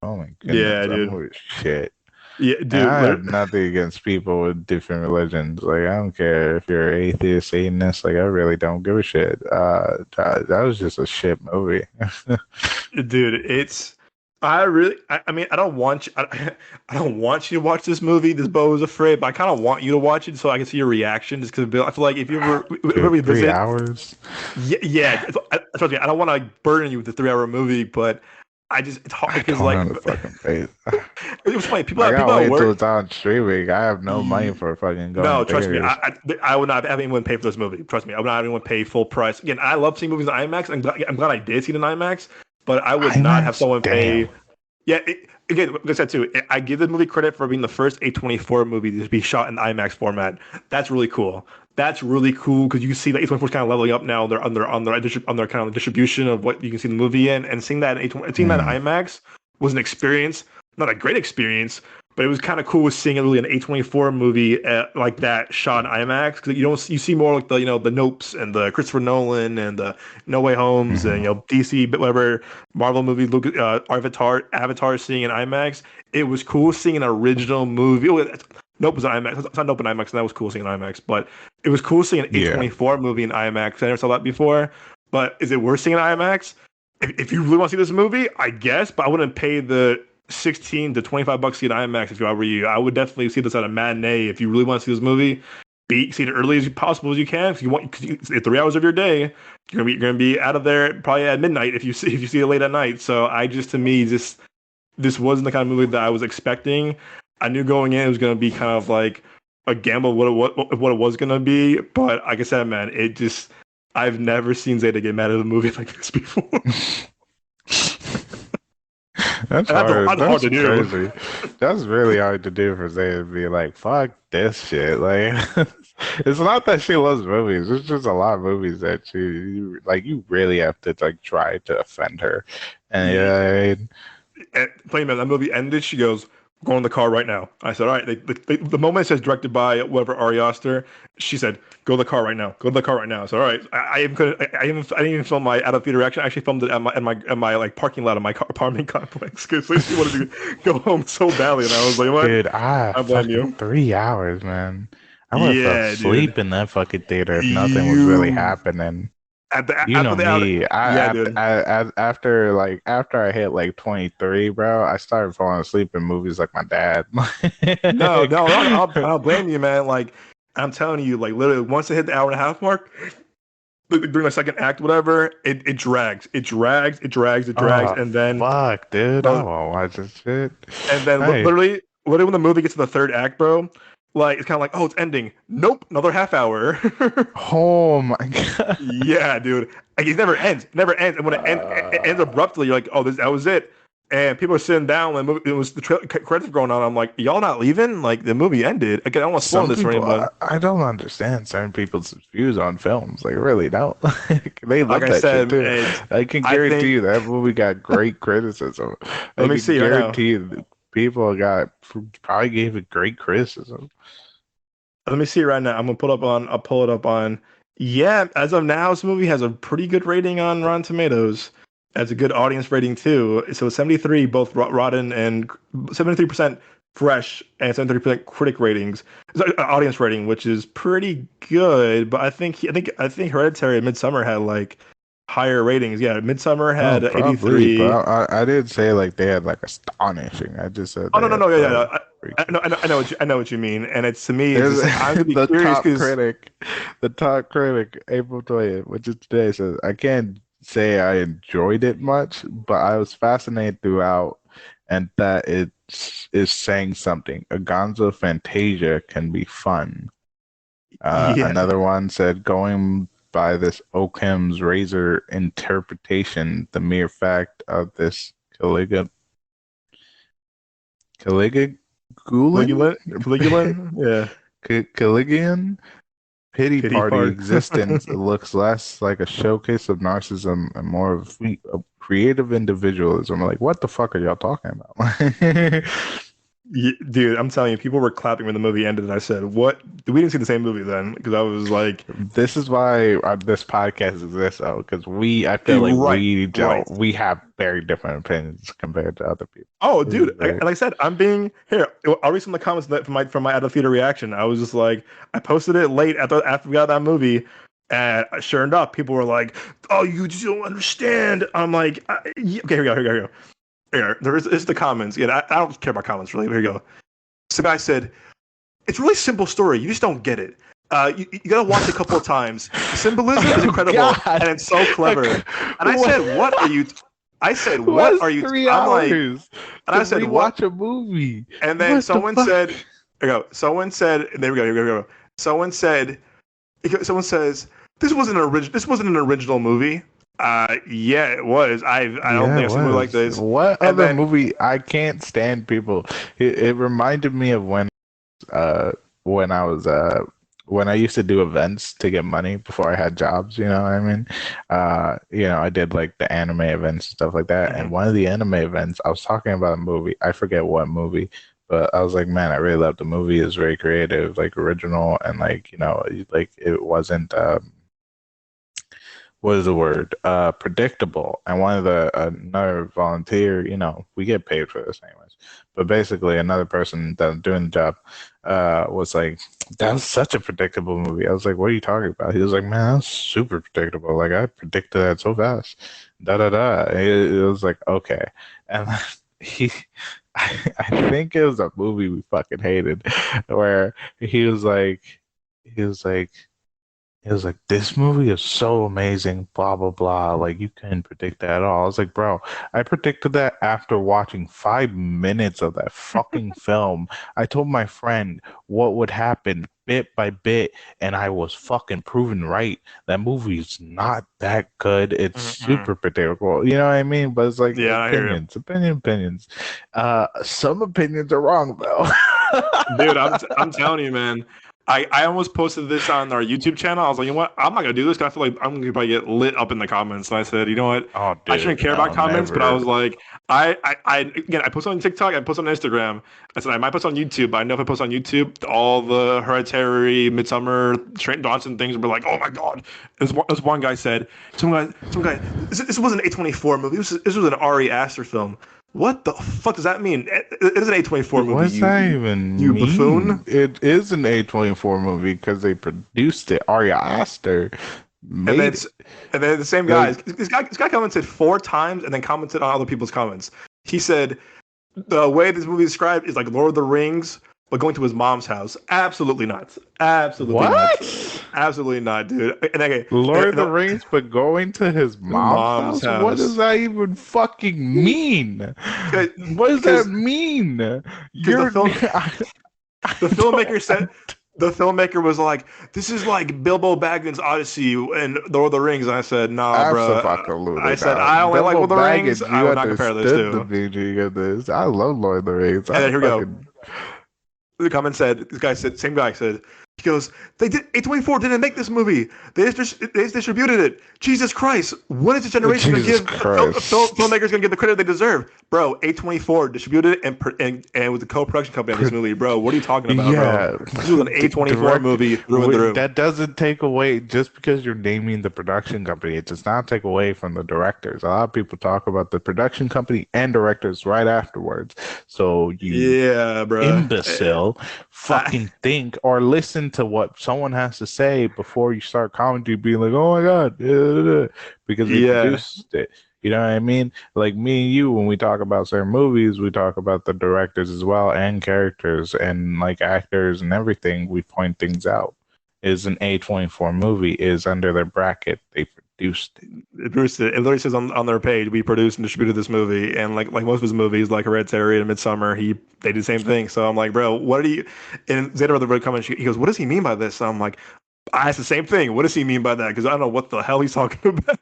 Oh my goodness, yeah, that dude. movie is shit. Yeah, And dude. I have nothing against people with different religions. Like I don't care if you're atheist, Satanist. Like I really don't give a shit. That was just a shit movie. Dude, I mean, I don't want you, I don't want you to watch this movie, this Beau Is Afraid, but I kind of want you to watch it so I can see your reaction. Just because I feel like if you ever Dude, three revisit, hours. yeah, trust me, I don't want to burden you with a 3 hour movie, but it's hard I because don't like know the fucking pay. it was funny. I gotta People at wait till work. it's on streaming. I have no money for fucking going to No, trust me, theaters. I would not have anyone pay for this movie. Trust me, I would not have anyone pay full price. Again, I love seeing movies in IMAX. I'm glad I did see it in IMAX, but I would not have IMAX? someone Damn. pay. Yeah, again, like I said too, I give the movie credit for being the first A24 movie to be shot in the IMAX format. That's really cool. That's really cool because you see that A24 is kind of leveling up now. They're on their kind of distribution of what you can see the movie in, and seeing that in Hmm. IMAX was an experience, not a great experience, But it was kind of cool seeing really an A24 movie like that shot in IMAX, because you see more like the the Nopes and the Christopher Nolan and the No Way Homes and DC, but whatever Marvel movie, Avatar seeing in IMAX. It was cool seeing an original movie. Nope was in IMAX. It's not Nope in IMAX, and that was cool seeing an IMAX. But it was cool seeing an A24 movie in IMAX. I never saw that before. But is it worth seeing an IMAX? If you really want to see this movie, I guess, but I wouldn't pay the $16 to $25 to see an IMAX if I were you. I would definitely see this at a matinee if you really want to see this movie. See it early as possible as you can. If you want, it's 3 hours of your day, you're gonna be out of there probably at midnight if you see it late at night. So to me, this wasn't the kind of movie that I was expecting. I knew going in it was gonna be kind of like a gamble what it was gonna be, but like I said, man, I've never seen Zeta get mad at a movie like this before. That's hard. That's crazy. That's really hard to do for Zay to be like, fuck this shit. Like, it's not that she loves movies. It's just a lot of movies that you really have to like try to offend her. And playing that movie ended, she goes, "Go in the car right now." I said, "All right." The moment it says directed by whatever Ari Aster, she said, "Go to the car right now. Go to the car right now." So all right, I didn't even film my out of theater reaction. I actually filmed it at my like parking lot of my apartment complex because she wanted to go home so badly, and I was like, "What?" Dude, I blame you. 3 hours, man. I would have fell asleep in that fucking theater if nothing was really happening. After I hit like 23, bro, I started falling asleep in movies like my dad. No, I'll blame you, man. Like, I'm telling you, like, literally, once it hit the hour and a half mark, during the second act, whatever, it drags, and then fuck, dude, I won't watch this shit. And then literally, when the movie gets to the third act, bro, like it's kind of like, oh, it's ending. Nope, another half hour. Oh my god. Yeah, dude. Like, it never ends. And when it ends abruptly, you're like, oh, that was it. And people are sitting down, and it was the credits were going on. I'm like, y'all not leaving? Like, the movie ended. Again, I don't want to spoil this for anybody. I don't understand certain people's views on films. Like, really don't. They love that shit too. I can guarantee you that movie got great criticism. Let me see. Guarantee you people probably gave it great criticism. Let me see right now. I'll pull it up on. Yeah, as of now, this movie has a pretty good rating on Rotten Tomatoes. Has a good audience rating too. So 73 both rotten and 73% fresh and 73% critic ratings. Audience rating, which is pretty good. But I think Hereditary and Midsommar had like higher ratings. Yeah, Midsommar had 83. But I didn't say like they had like astonishing. I just said. Oh no, yeah. I know what you mean, and it's to me. I'm gonna be the curious the top critic, April 20th, which is today, says I can't say I enjoyed it much, but I was fascinated throughout, and that it is saying something. A Gonzo Fantasia can be fun. Another one said, going by this Occam's razor interpretation, the mere fact of this Caligula, yeah. Caligula's pity party existence looks less like a showcase of narcissism and more of a creative individualism. I'm like, what the fuck are y'all talking about? Yeah, dude, I'm telling you, people were clapping when the movie ended, and I said, "What? We didn't see the same movie then?" Because I was like, "This is why this podcast exists, though." Because I feel like we have very different opinions compared to other people. Oh, dude, like I said, I'll read some of the comments from my out of theater reaction. I was just like, I posted it late after we got that movie, and sure enough, people were like, "Oh, you just don't understand." I'm like, okay, here we go. Here, there's the comments. Yeah, I don't care about comments really. Here you go. Some guy said, "It's a really simple story. You just don't get it. You gotta watch it a couple of times. The symbolism is incredible and it's so clever." And I said, "What are you?" I said, "What are you?" 3 hours. And I said, "Watch a movie." And then someone said, "Here we go." Someone said, "There we go. Here we go." Someone says, "This wasn't an original movie." Yeah, it was. I don't think I've seen a movie like this. What other movie? I can't stand people. It reminded me of when I was when I used to do events to get money before I had jobs. You know what I mean? I did like the anime events and stuff like that. Mm-hmm. And one of the anime events, I was talking about a movie. I forget what movie, But I was like, man, I really love the movie. It's very creative, like original, and like like it wasn't what is the word? Predictable. And one of the another volunteer, we get paid for this anyways. But basically, another person that doing the job was like, "That was such a predictable movie." I was like, "What are you talking about?" He was like, "Man, that's super predictable. Like I predicted that so fast." Da da da. It was like okay, and he. I think it was a movie we fucking hated, where he was like, it was like, this movie is so amazing, blah, blah, blah. Like, you couldn't predict that at all. I was like, bro, I predicted that after watching 5 minutes of that fucking film. I told my friend what would happen bit by bit, and I was fucking proven right. That movie is not that good. It's super predictable. You know what I mean? But it's like opinions. Some opinions are wrong, though. Dude, I'm telling you, man. I almost posted this on our YouTube channel. I was like, you know what? I'm not gonna do this because I feel like I'm gonna probably get lit up in the comments. And I said, you know what? Oh, dude, I shouldn't care about comments, never. but I was like, I post on TikTok, I post on Instagram. I said I might post on YouTube, but I know if I post on YouTube, all the Hereditary, Midsommar, Trent Dawson things will be like, oh my god. As one guy said, some guy, this wasn't an A24 movie. This was an Ari Aster film. What the fuck does that mean? It is an A24 movie. What does that even you mean? buffoon? It is an A24 movie because they produced it. Ari Aster made it. And then the same guy, this guy commented 4 times and then commented on other people's comments. He said the way this movie is described is like Lord of the Rings, but going to his mom's house. Absolutely not. Absolutely not. Absolutely not, dude. Lord of the Rings, but going to his mom's house? What does that even fucking mean? What does that mean? The filmmaker said. The filmmaker was like, "This is like Bilbo Baggins' Odyssey and Lord of the Rings." And I said, "Nah, bro." I said, "I only like Lord of the Rings. I would not compare those two." The meaning of this. I love Lord of the Rings. And then here we go. The comment said, same guy said, he goes, A24 didn't make this movie. They just distributed it. Jesus Christ. When is this generation going to give filmmakers going to get the credit they deserve? Bro, A24 distributed it and was the co-production company on this movie. Bro, what are you talking about, bro? This was an A24 movie through and through. That doesn't take away, just because you're naming the production company, it does not take away from the directors. A lot of people talk about the production company and directors right afterwards. So you imbecile fucking think or listen to what someone has to say before you start commenting, being like, oh my god, because we produced it. You know what I mean? Like me and you, when we talk about certain movies, we talk about the directors as well and characters and like actors and everything. We point things out. Is an A24 movie, is under their bracket. They produced it. It literally says on their page, we produced and distributed this movie. And like most of his movies, like Hereditary and Midsommar, they did the same thing. So I'm like, bro, what do you? And Zeta the road comment, he goes, what does he mean by this? So I'm like, I asked the same thing. What does he mean by that? Because I don't know what the hell he's talking about.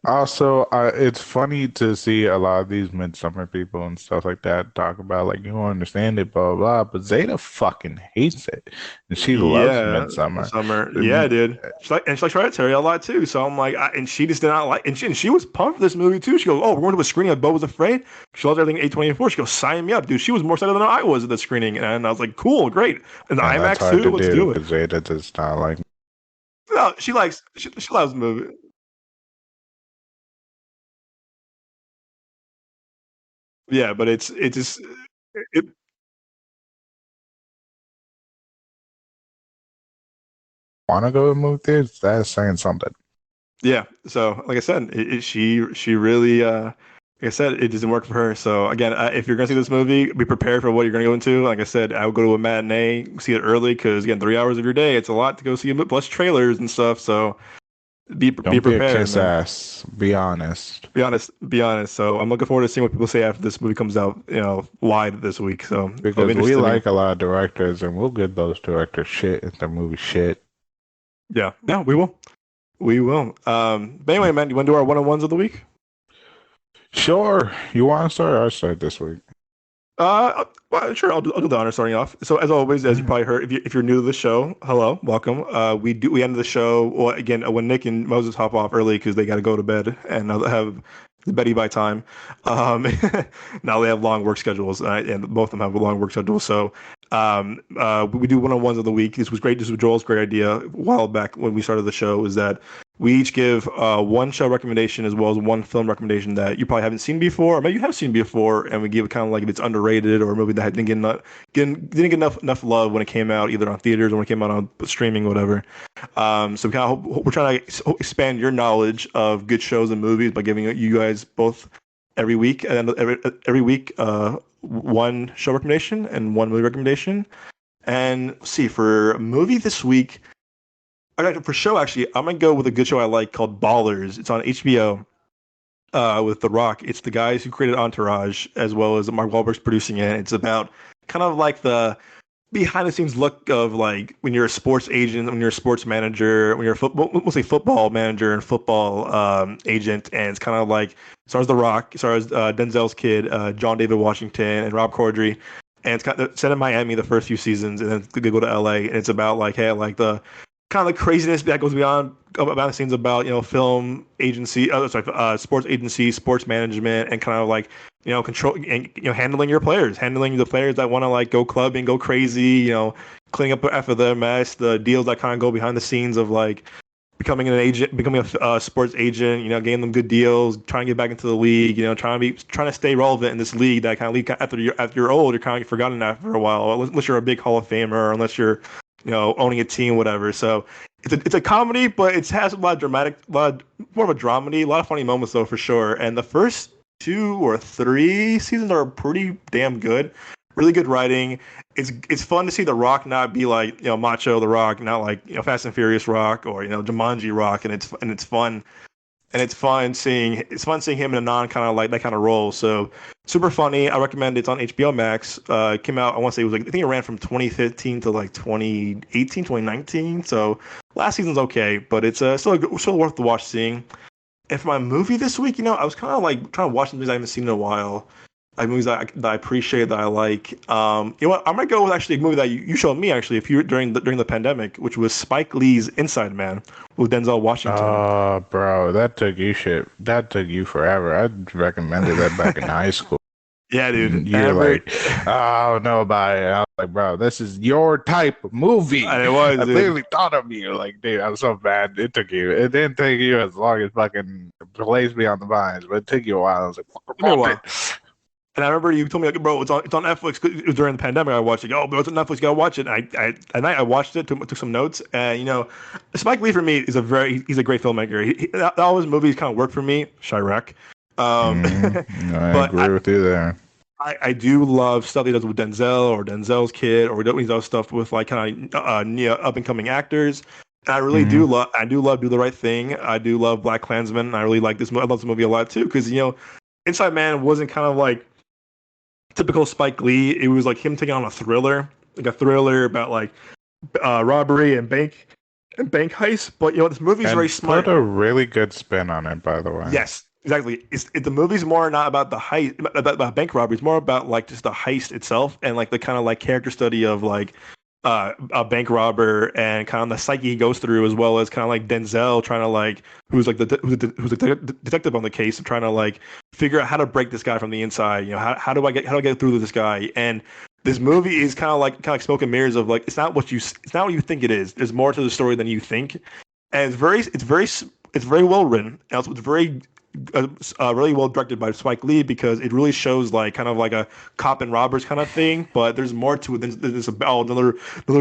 Also, it's funny to see a lot of these Midsommar people and stuff like that talk about like, you don't understand it, blah blah. But Zeta fucking hates it, and she loves Midsommar. Yeah, dude. She likes Hereditary a lot too. So I'm like, and she just did not like, and she was pumped for this movie too. She goes, "Oh, we're going to a screening of Beau Is Afraid." She loves everything A24. She goes, "Sign me up, dude." She was more excited than I was at the screening, and I was like, "Cool, great." And the IMAX too. Let's do it. Zeta does not like. No, she loves the movie. Yeah, but it just Want to go to movie theaters? That's saying something. Yeah. So, like I said, she really, like I said, it doesn't work for her. So again, if you're gonna see this movie, be prepared for what you're gonna go into. Like I said, I would go to a matinee, see it early, because again, 3 hours of your day, it's a lot to go see, plus trailers and stuff. So be prepared. Be a kiss ass. Be honest. Be honest. So I'm looking forward to seeing what people say after this movie comes out, wide this week. So because we like a lot of directors, and we'll give those directors shit if their movie shit. Yeah, we will. But anyway, man, you want to do our one-on-ones of the week? Sure. You want to start? Or I start this week. Well, sure. I'll do the honor starting off. So as always, as you probably heard, if you're new to the show, hello, welcome. We end the show. Well, again, when Nick and Moses hop off early because they got to go to bed, and I'll have the Betty by time. Um, Now they have long work schedules, and both of them have a long work schedule. So we do one-on-ones of the week. This was great. This was Joel's great idea a while back when we started the show. Is that we each give one show recommendation as well as one film recommendation that you probably haven't seen before, or maybe you have seen before, and we give it kind of like if it's underrated or a movie that didn't get enough love when it came out, either on theaters or when it came out on streaming, whatever. So we're trying to expand your knowledge of good shows and movies by giving you guys both every week and every week one show recommendation and one movie recommendation. And let's see, for a movie this week, for show actually, I'm gonna go with a good show I like called Ballers. It's on HBO with The Rock. It's the guys who created Entourage as well as Mark Wahlberg's producing it. It's about kind of like the behind the scenes look of like when you're a sports agent, when you're a sports manager, when you're a we'll say football manager and football agent, and it's kind of like stars The Rock, stars Denzel's kid, John David Washington, and Rob Corddry, and it's kind of set in Miami the first few seasons, and then they go to LA, and it's about like hey like the kind of the craziness that goes beyond about the scenes about film agency, sports agency, sports management, and kind of like control and handling your players, handling the players that want to like go clubbing, go crazy, cleaning up after their mess, the deals that kind of go behind the scenes of like becoming an agent, becoming a sports agent, getting them good deals, trying to get back into the league, trying to stay relevant in this league that kind of league after you're old, you're kind of forgotten after a while, unless you're a big Hall of Famer, or unless you're owning a team, whatever. So it's a comedy, but it has a lot of dramatic, more of a dramedy, a lot of funny moments though for sure. And the first 2 or 3 seasons are pretty damn good. Really good writing. It's fun to see The Rock not be like macho The Rock, not like Fast and Furious Rock or Jumanji Rock, and it's fun. And it's fun seeing him in a non kind of like that kind of role. So super funny. I recommend it. It's on HBO Max. It came out, I want to say it was like, I think it ran from 2015 to like 2018, 2019. So last season's okay, but it's still worth the watch seeing. And for my movie this week, I was kind of like trying to watch movies I haven't seen in a while. Like movies that I appreciate, that I like. You know what? I'm gonna go with actually a movie that you showed me actually if you during the pandemic, which was Spike Lee's Inside Man with Denzel Washington. Oh, bro, that took you forever. I recommended that back in high school. Yeah, dude. You're like, oh, I don't know about it. I was like, bro, this is your type of movie. And it was. I literally thought of you. Like, dude, I'm so bad. It didn't take you as long as fucking Placed Me on the Vines, but it took you a while. I was like, and I remember you told me, like, bro, it's on Netflix. It was during the pandemic. I watched it. Oh, bro, it's on Netflix. You gotta watch it. And at night I watched it, took some notes, and Spike Lee for me is he's a great filmmaker. All his movies kind of work for me. Chirac. I agree with you there. I do love stuff he does with Denzel or Denzel's kid, or he does stuff with like kind of up and coming actors. And I really do love Do the Right Thing. I do love Black Klansman. I really like this movie. I love this movie a lot too because Inside Man wasn't kind of like typical Spike Lee. It was like him taking on a thriller about like robbery and bank heist. But this movie's very smart. Put a really good spin on it, by the way. Yes, exactly. The movie's more not about the heist, about bank robbery. It's more about like just the heist itself and like the kind of like character study of like a bank robber and kind of the psyche he goes through, as well as kind of like Denzel trying to like who's the detective on the case and trying to like figure out how to break this guy from the inside. How do I get through to this guy? And this movie is kind of like smoke and mirrors of like it's not what you think it is. There's more to the story than you think, and it's very well written. And also, it's very really well directed by Spike Lee because it really shows like kind of like a cop and robbers kind of thing, but there's more to it than this about another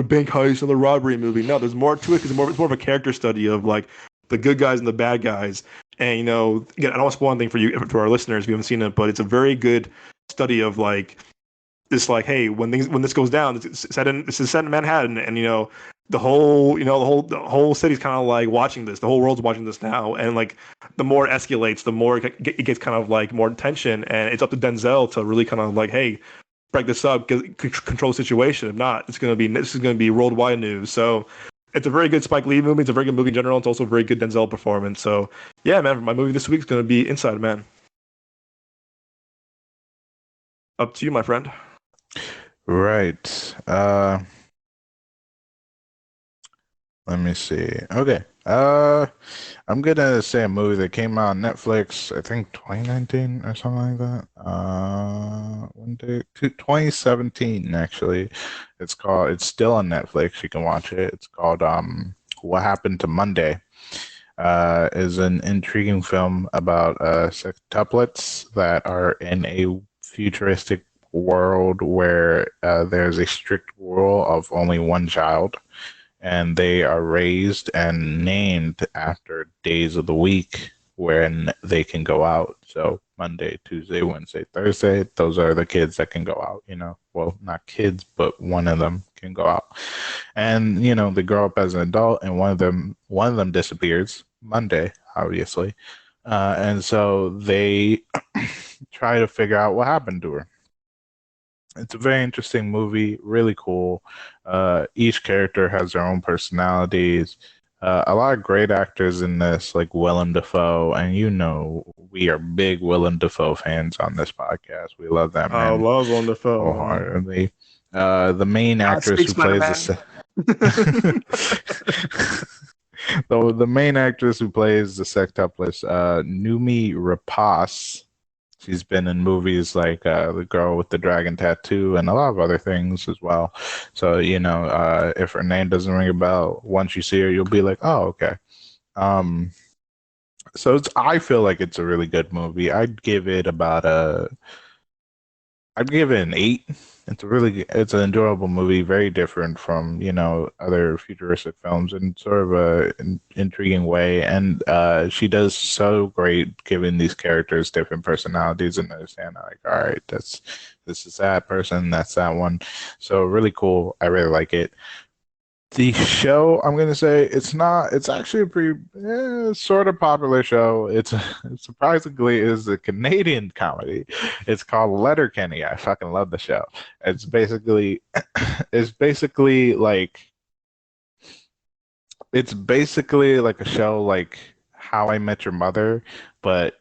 bank heist, another robbery movie. No, there's more to it because it's more of a character study of like the good guys and the bad guys. And again, I don't want to spoil anything for our listeners if you haven't seen it, but it's a very good study of like this, like, hey, when this goes down, it's set in Manhattan, and the whole city's kind of like watching this. The whole world's watching this now, and like the more it escalates, the more it gets kind of like more tension, and it's up to Denzel to really kind of like, hey, break this up, control the situation. If not, this is gonna be worldwide news. So it's a very good Spike Lee movie. It's a very good movie in general. It's also a very good Denzel performance. So yeah, man, my movie this week is gonna be Inside Man. Up to you, my friend. Right. Let me see. Okay. I'm gonna say a movie that came out on Netflix, I think 2019 or something like that. When did 2017 actually. It's still on Netflix. You can watch it. It's called What Happened to Monday. Is an intriguing film about sextuplets that are in a futuristic world where there's a strict rule of only one child, and they are raised and named after days of the week when they can go out. So Monday, Tuesday, Wednesday, Thursday, those are the kids that can go out, Well, not kids, but one of them can go out. And, they grow up as an adult, and one of them disappears Monday, obviously. And so they try to figure out what happened to her. It's a very interesting movie, really cool. Each character has their own personalities. A lot of great actors in this, like Willem Dafoe, and we are big Willem Dafoe fans on this podcast. We love that I man love on the phone. wholeheartedly. The main actress who plays the main actress who plays the sextuplet, Numi Rapace. She's been in movies like The Girl with the Dragon Tattoo and a lot of other things as well. So, if her name doesn't ring a bell, once you see her, you'll be like, oh, okay. So I feel like it's a really good movie. I'd give it an 8. It's an enjoyable movie, very different from, other futuristic films in sort of an intriguing way. And she does so great giving these characters different personalities and understand, like, all right, this is that person, that's that one. So really cool. I really like it. The show, I'm gonna say it's actually a pretty sort of popular show. It surprisingly is a Canadian comedy. It's called Letterkenny. I fucking love the show. It's basically like a show like How I Met Your Mother, but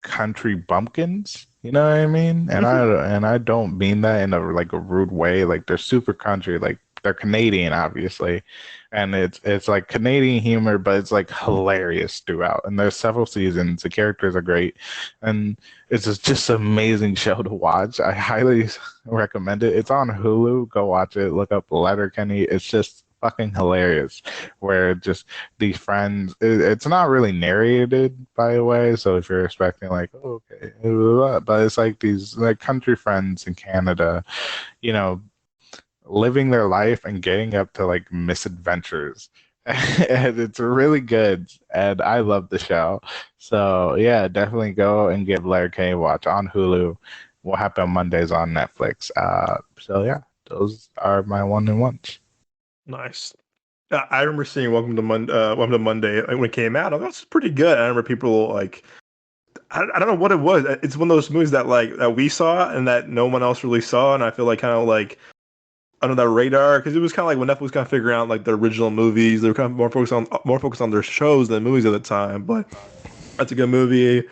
country bumpkins. You know what I mean? And I don't mean that in a rude way. Like, they're super country. Like, they're Canadian, obviously, and it's like Canadian humor, but it's like hilarious throughout. And there's several seasons. The characters are great, and it's just an amazing show to watch. I highly recommend it. It's on Hulu. Go watch it. Look up Letterkenny. It's just fucking hilarious. Where just these friends, it's not really narrated, by the way. So if you're expecting like, oh, okay, but it's like these like country friends in Canada, living their life and getting up to like misadventures. And it's really good, and I love the show. So yeah, definitely go and give Letterkenny a watch on Hulu. What Happened Mondays on Netflix. So yeah, those are my 1-and-1s. Nice. I remember seeing Welcome to Monday when it came out. I thought it was pretty good. I remember people like, I don't know what it was. It's one of those movies that that we saw and that no one else really saw, and I feel like kind of like under that radar, because it was kind of like when Netflix was kind of figuring out like the original movies. They were kind of more focused on their shows than movies at the time. But that's a good movie.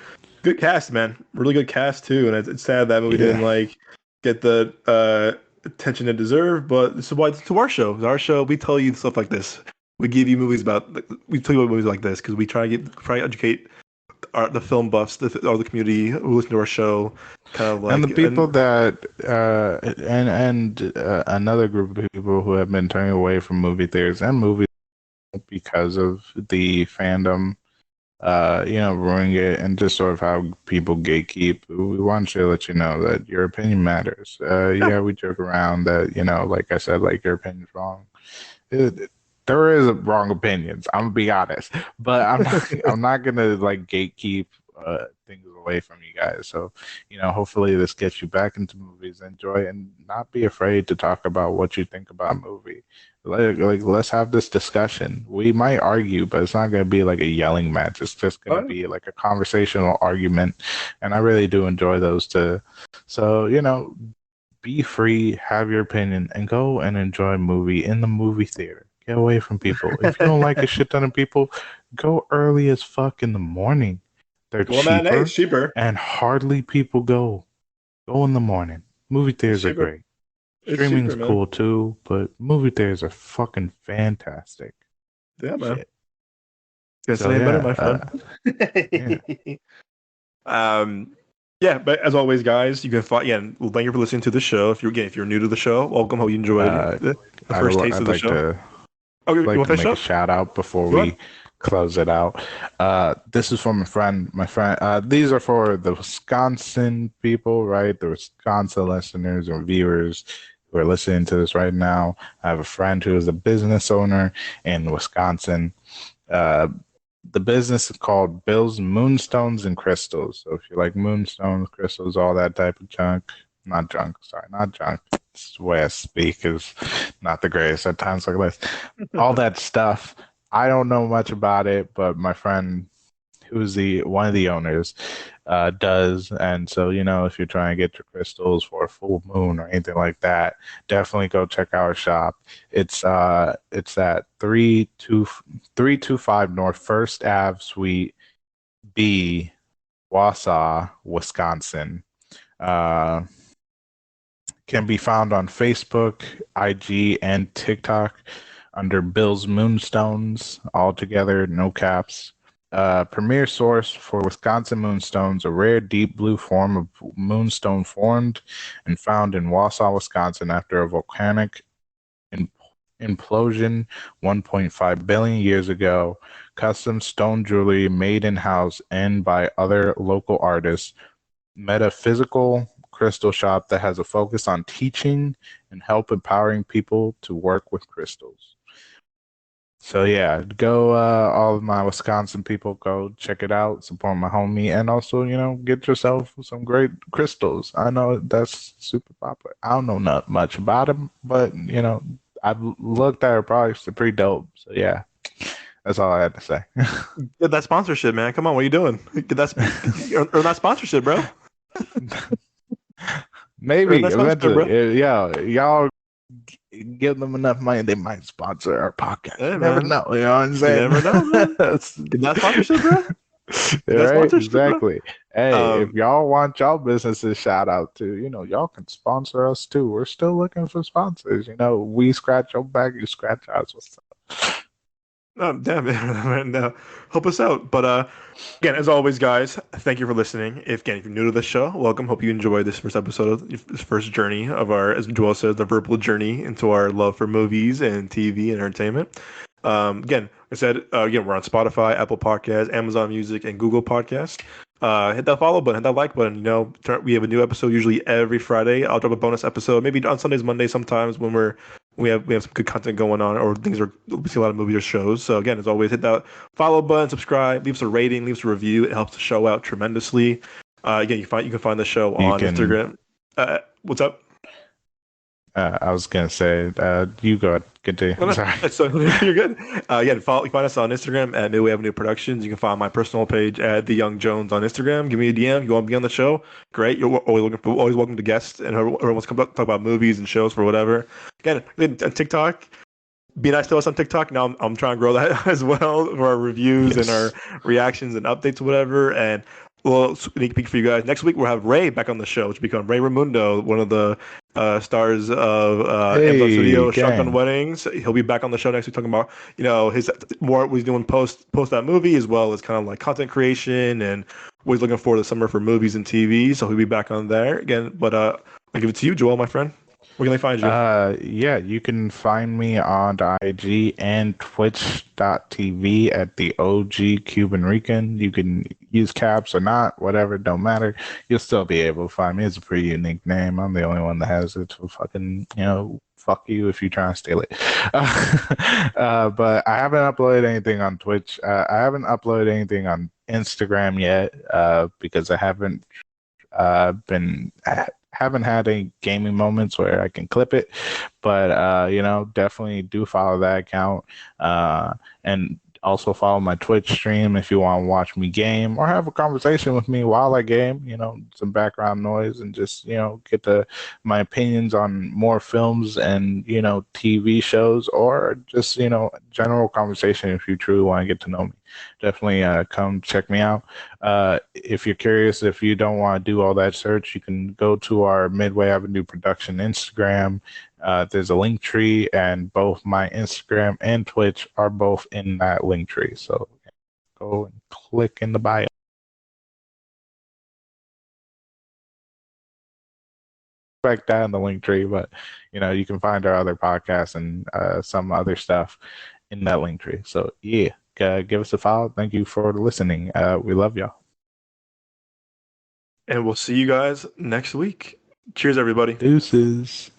Good cast, man. Really good cast too. And it's sad that movie didn't like get the attention it deserved. But this is why it's to our show. It's our show. We tell you stuff like this. We give you movies we tell you about movies like this because we try to educate the film buffs, the community who listen to our show, kind of like, and the people another group of people who have been turning away from movie theaters and movies because of the fandom, ruining it, and just sort of how people gatekeep. We want to let you know that your opinion matters. Yeah, we joke around that, like I said, like, your opinion's wrong. There is wrong opinions. I'm gonna be honest, but I'm not gonna like gatekeep things away from you guys. So, hopefully this gets you back into movies, enjoy, and not be afraid to talk about what you think about a movie. Like, let's have this discussion. We might argue, but it's not gonna be like a yelling match. It's just gonna be like a conversational argument, and I really do enjoy those too. So, be free, have your opinion, and go and enjoy a movie in the movie theater. Get away from people. If you don't like a shit ton of people, go early as fuck in the morning. They're cheaper, and hardly people go. Go in the morning. Movie theaters are great. Streaming's cool too, but movie theaters are fucking fantastic. Yeah, man. Shit. Couldn't So say any better, yeah, my friend. yeah. Yeah, but as always, guys, you can find. Again, well, thank you for listening to the show. If you're new to the show, welcome. Hope you enjoyed the first taste I'd of the like show. to Oh, you like want to to finish make a up? shout out before Go ahead. we close it out. This is from a friend. My friend. These are for the Wisconsin people, right? The Wisconsin listeners or viewers who are listening to this right now. I have a friend who is a business owner in Wisconsin. Uh, the business is called Bill's Moonstones and Crystals. So if you like moonstones, crystals, all that type of junk, not junk. Sorry, not junk. This is the way I speak is not the greatest at times like this. All that stuff. I don't know much about it, but my friend, who's the one of the owners, does. And so, if you're trying to get your crystals for a full moon or anything like that, definitely go check our shop. It's at 325 North First Ave Suite B, Wausau, Wisconsin. Uh, can be found on Facebook, IG, and TikTok under Bill's Moonstones, all together, no caps. Premier source for Wisconsin moonstones, a rare deep blue form of moonstone formed and found in Wausau, Wisconsin after a volcanic implosion 1.5 billion years ago. Custom stone jewelry made in-house and by other local artists. Metaphysical crystal shop that has a focus on teaching and help empowering people to work with crystals. So yeah, go all of my Wisconsin people, go check it out, support my homie, and also, get yourself some great crystals. I know that's super popular. I don't know not much about them, but I've looked at her products, they're pretty dope. So yeah, that's all I had to say. Get that sponsorship, man. Come on, what are you doing? Get that earn that sponsorship, bro. Maybe Earn that sponsorship, bro. eventually. Yeah, y'all give them enough money, they might sponsor our podcast. Hey, You never man. know. You know what I'm You saying? never know, man. Get that sponsorship, bro. That Right, sponsorship, bro. exactly. Hey, if y'all want y'all businesses shout out to, y'all can sponsor us too. We're still looking for sponsors. We scratch your back, you scratch ours. What's up? Oh, damn it, man. Help us out. But again, as always, guys, thank you for listening. If you're new to the show, welcome. Hope you enjoyed this first episode, this first journey of our, as Joel says, the verbal journey into our love for movies and TV and entertainment. Again, like I said, we're on Spotify, Apple Podcasts, Amazon Music, and Google Podcasts. Hit that follow button, hit that like button. We have a new episode usually every Friday. I'll drop a bonus episode, maybe on Sundays, Mondays, sometimes when we have some good content going on, or we see a lot of movies or shows. So again, as always, hit that follow button, subscribe, leave us a rating, leave us a review. It helps the show out tremendously. Again, you can find the show on Instagram. What's up? I was gonna say, you go ahead. Continue. No, Sorry. so you're good. Again, you find us on Instagram at Midway Avenue Productions. You can find my personal page at The Young Jones on Instagram. Give me a DM. You want to be on the show? Great. You're always welcome to guests, and whoever wants to come up talk about movies and shows for whatever. Again, on TikTok. Be nice to us on TikTok. Now I'm trying to grow that as well for our reviews and our reactions and updates, or whatever. And well, sneak peek for you guys. Next week we'll have Ray back on the show, which will become Ray Raimundo, one of the stars of Amazon Studio Shotgun Weddings. He'll be back on the show next week talking about his what he's doing post that movie, as well as kind of like content creation and what he's looking for this summer for movies and TV. So he'll be back on there again. But I'll give it to you, Joel, my friend. Where can they find you? Yeah, you can find me on IG and twitch.tv at the OG Cuban Rican. You can use caps or not, whatever, don't matter. You'll still be able to find me. It's a pretty unique name. I'm the only one that has it. So fucking, fuck you if you try and steal it. But I haven't uploaded anything on Twitch. I haven't uploaded anything on Instagram yet because I haven't haven't had any gaming moments where I can clip it, but definitely do follow that account, and also follow my Twitch stream if you want to watch me game or have a conversation with me while I game, some background noise, and just, get my opinions on more films and, TV shows, or just, general conversation if you truly want to get to know me. Definitely come check me out. If you're curious, if you don't want to do all that search, you can go to our Midway Avenue Production Instagram. There's a link tree, and both my Instagram and Twitch are both in that link tree. So go and click in the bio. Back down the link tree, but you can find our other podcasts and some other stuff in that link tree. So yeah, give us a follow. Thank you for listening. We love y'all. And we'll see you guys next week. Cheers, everybody. Deuces.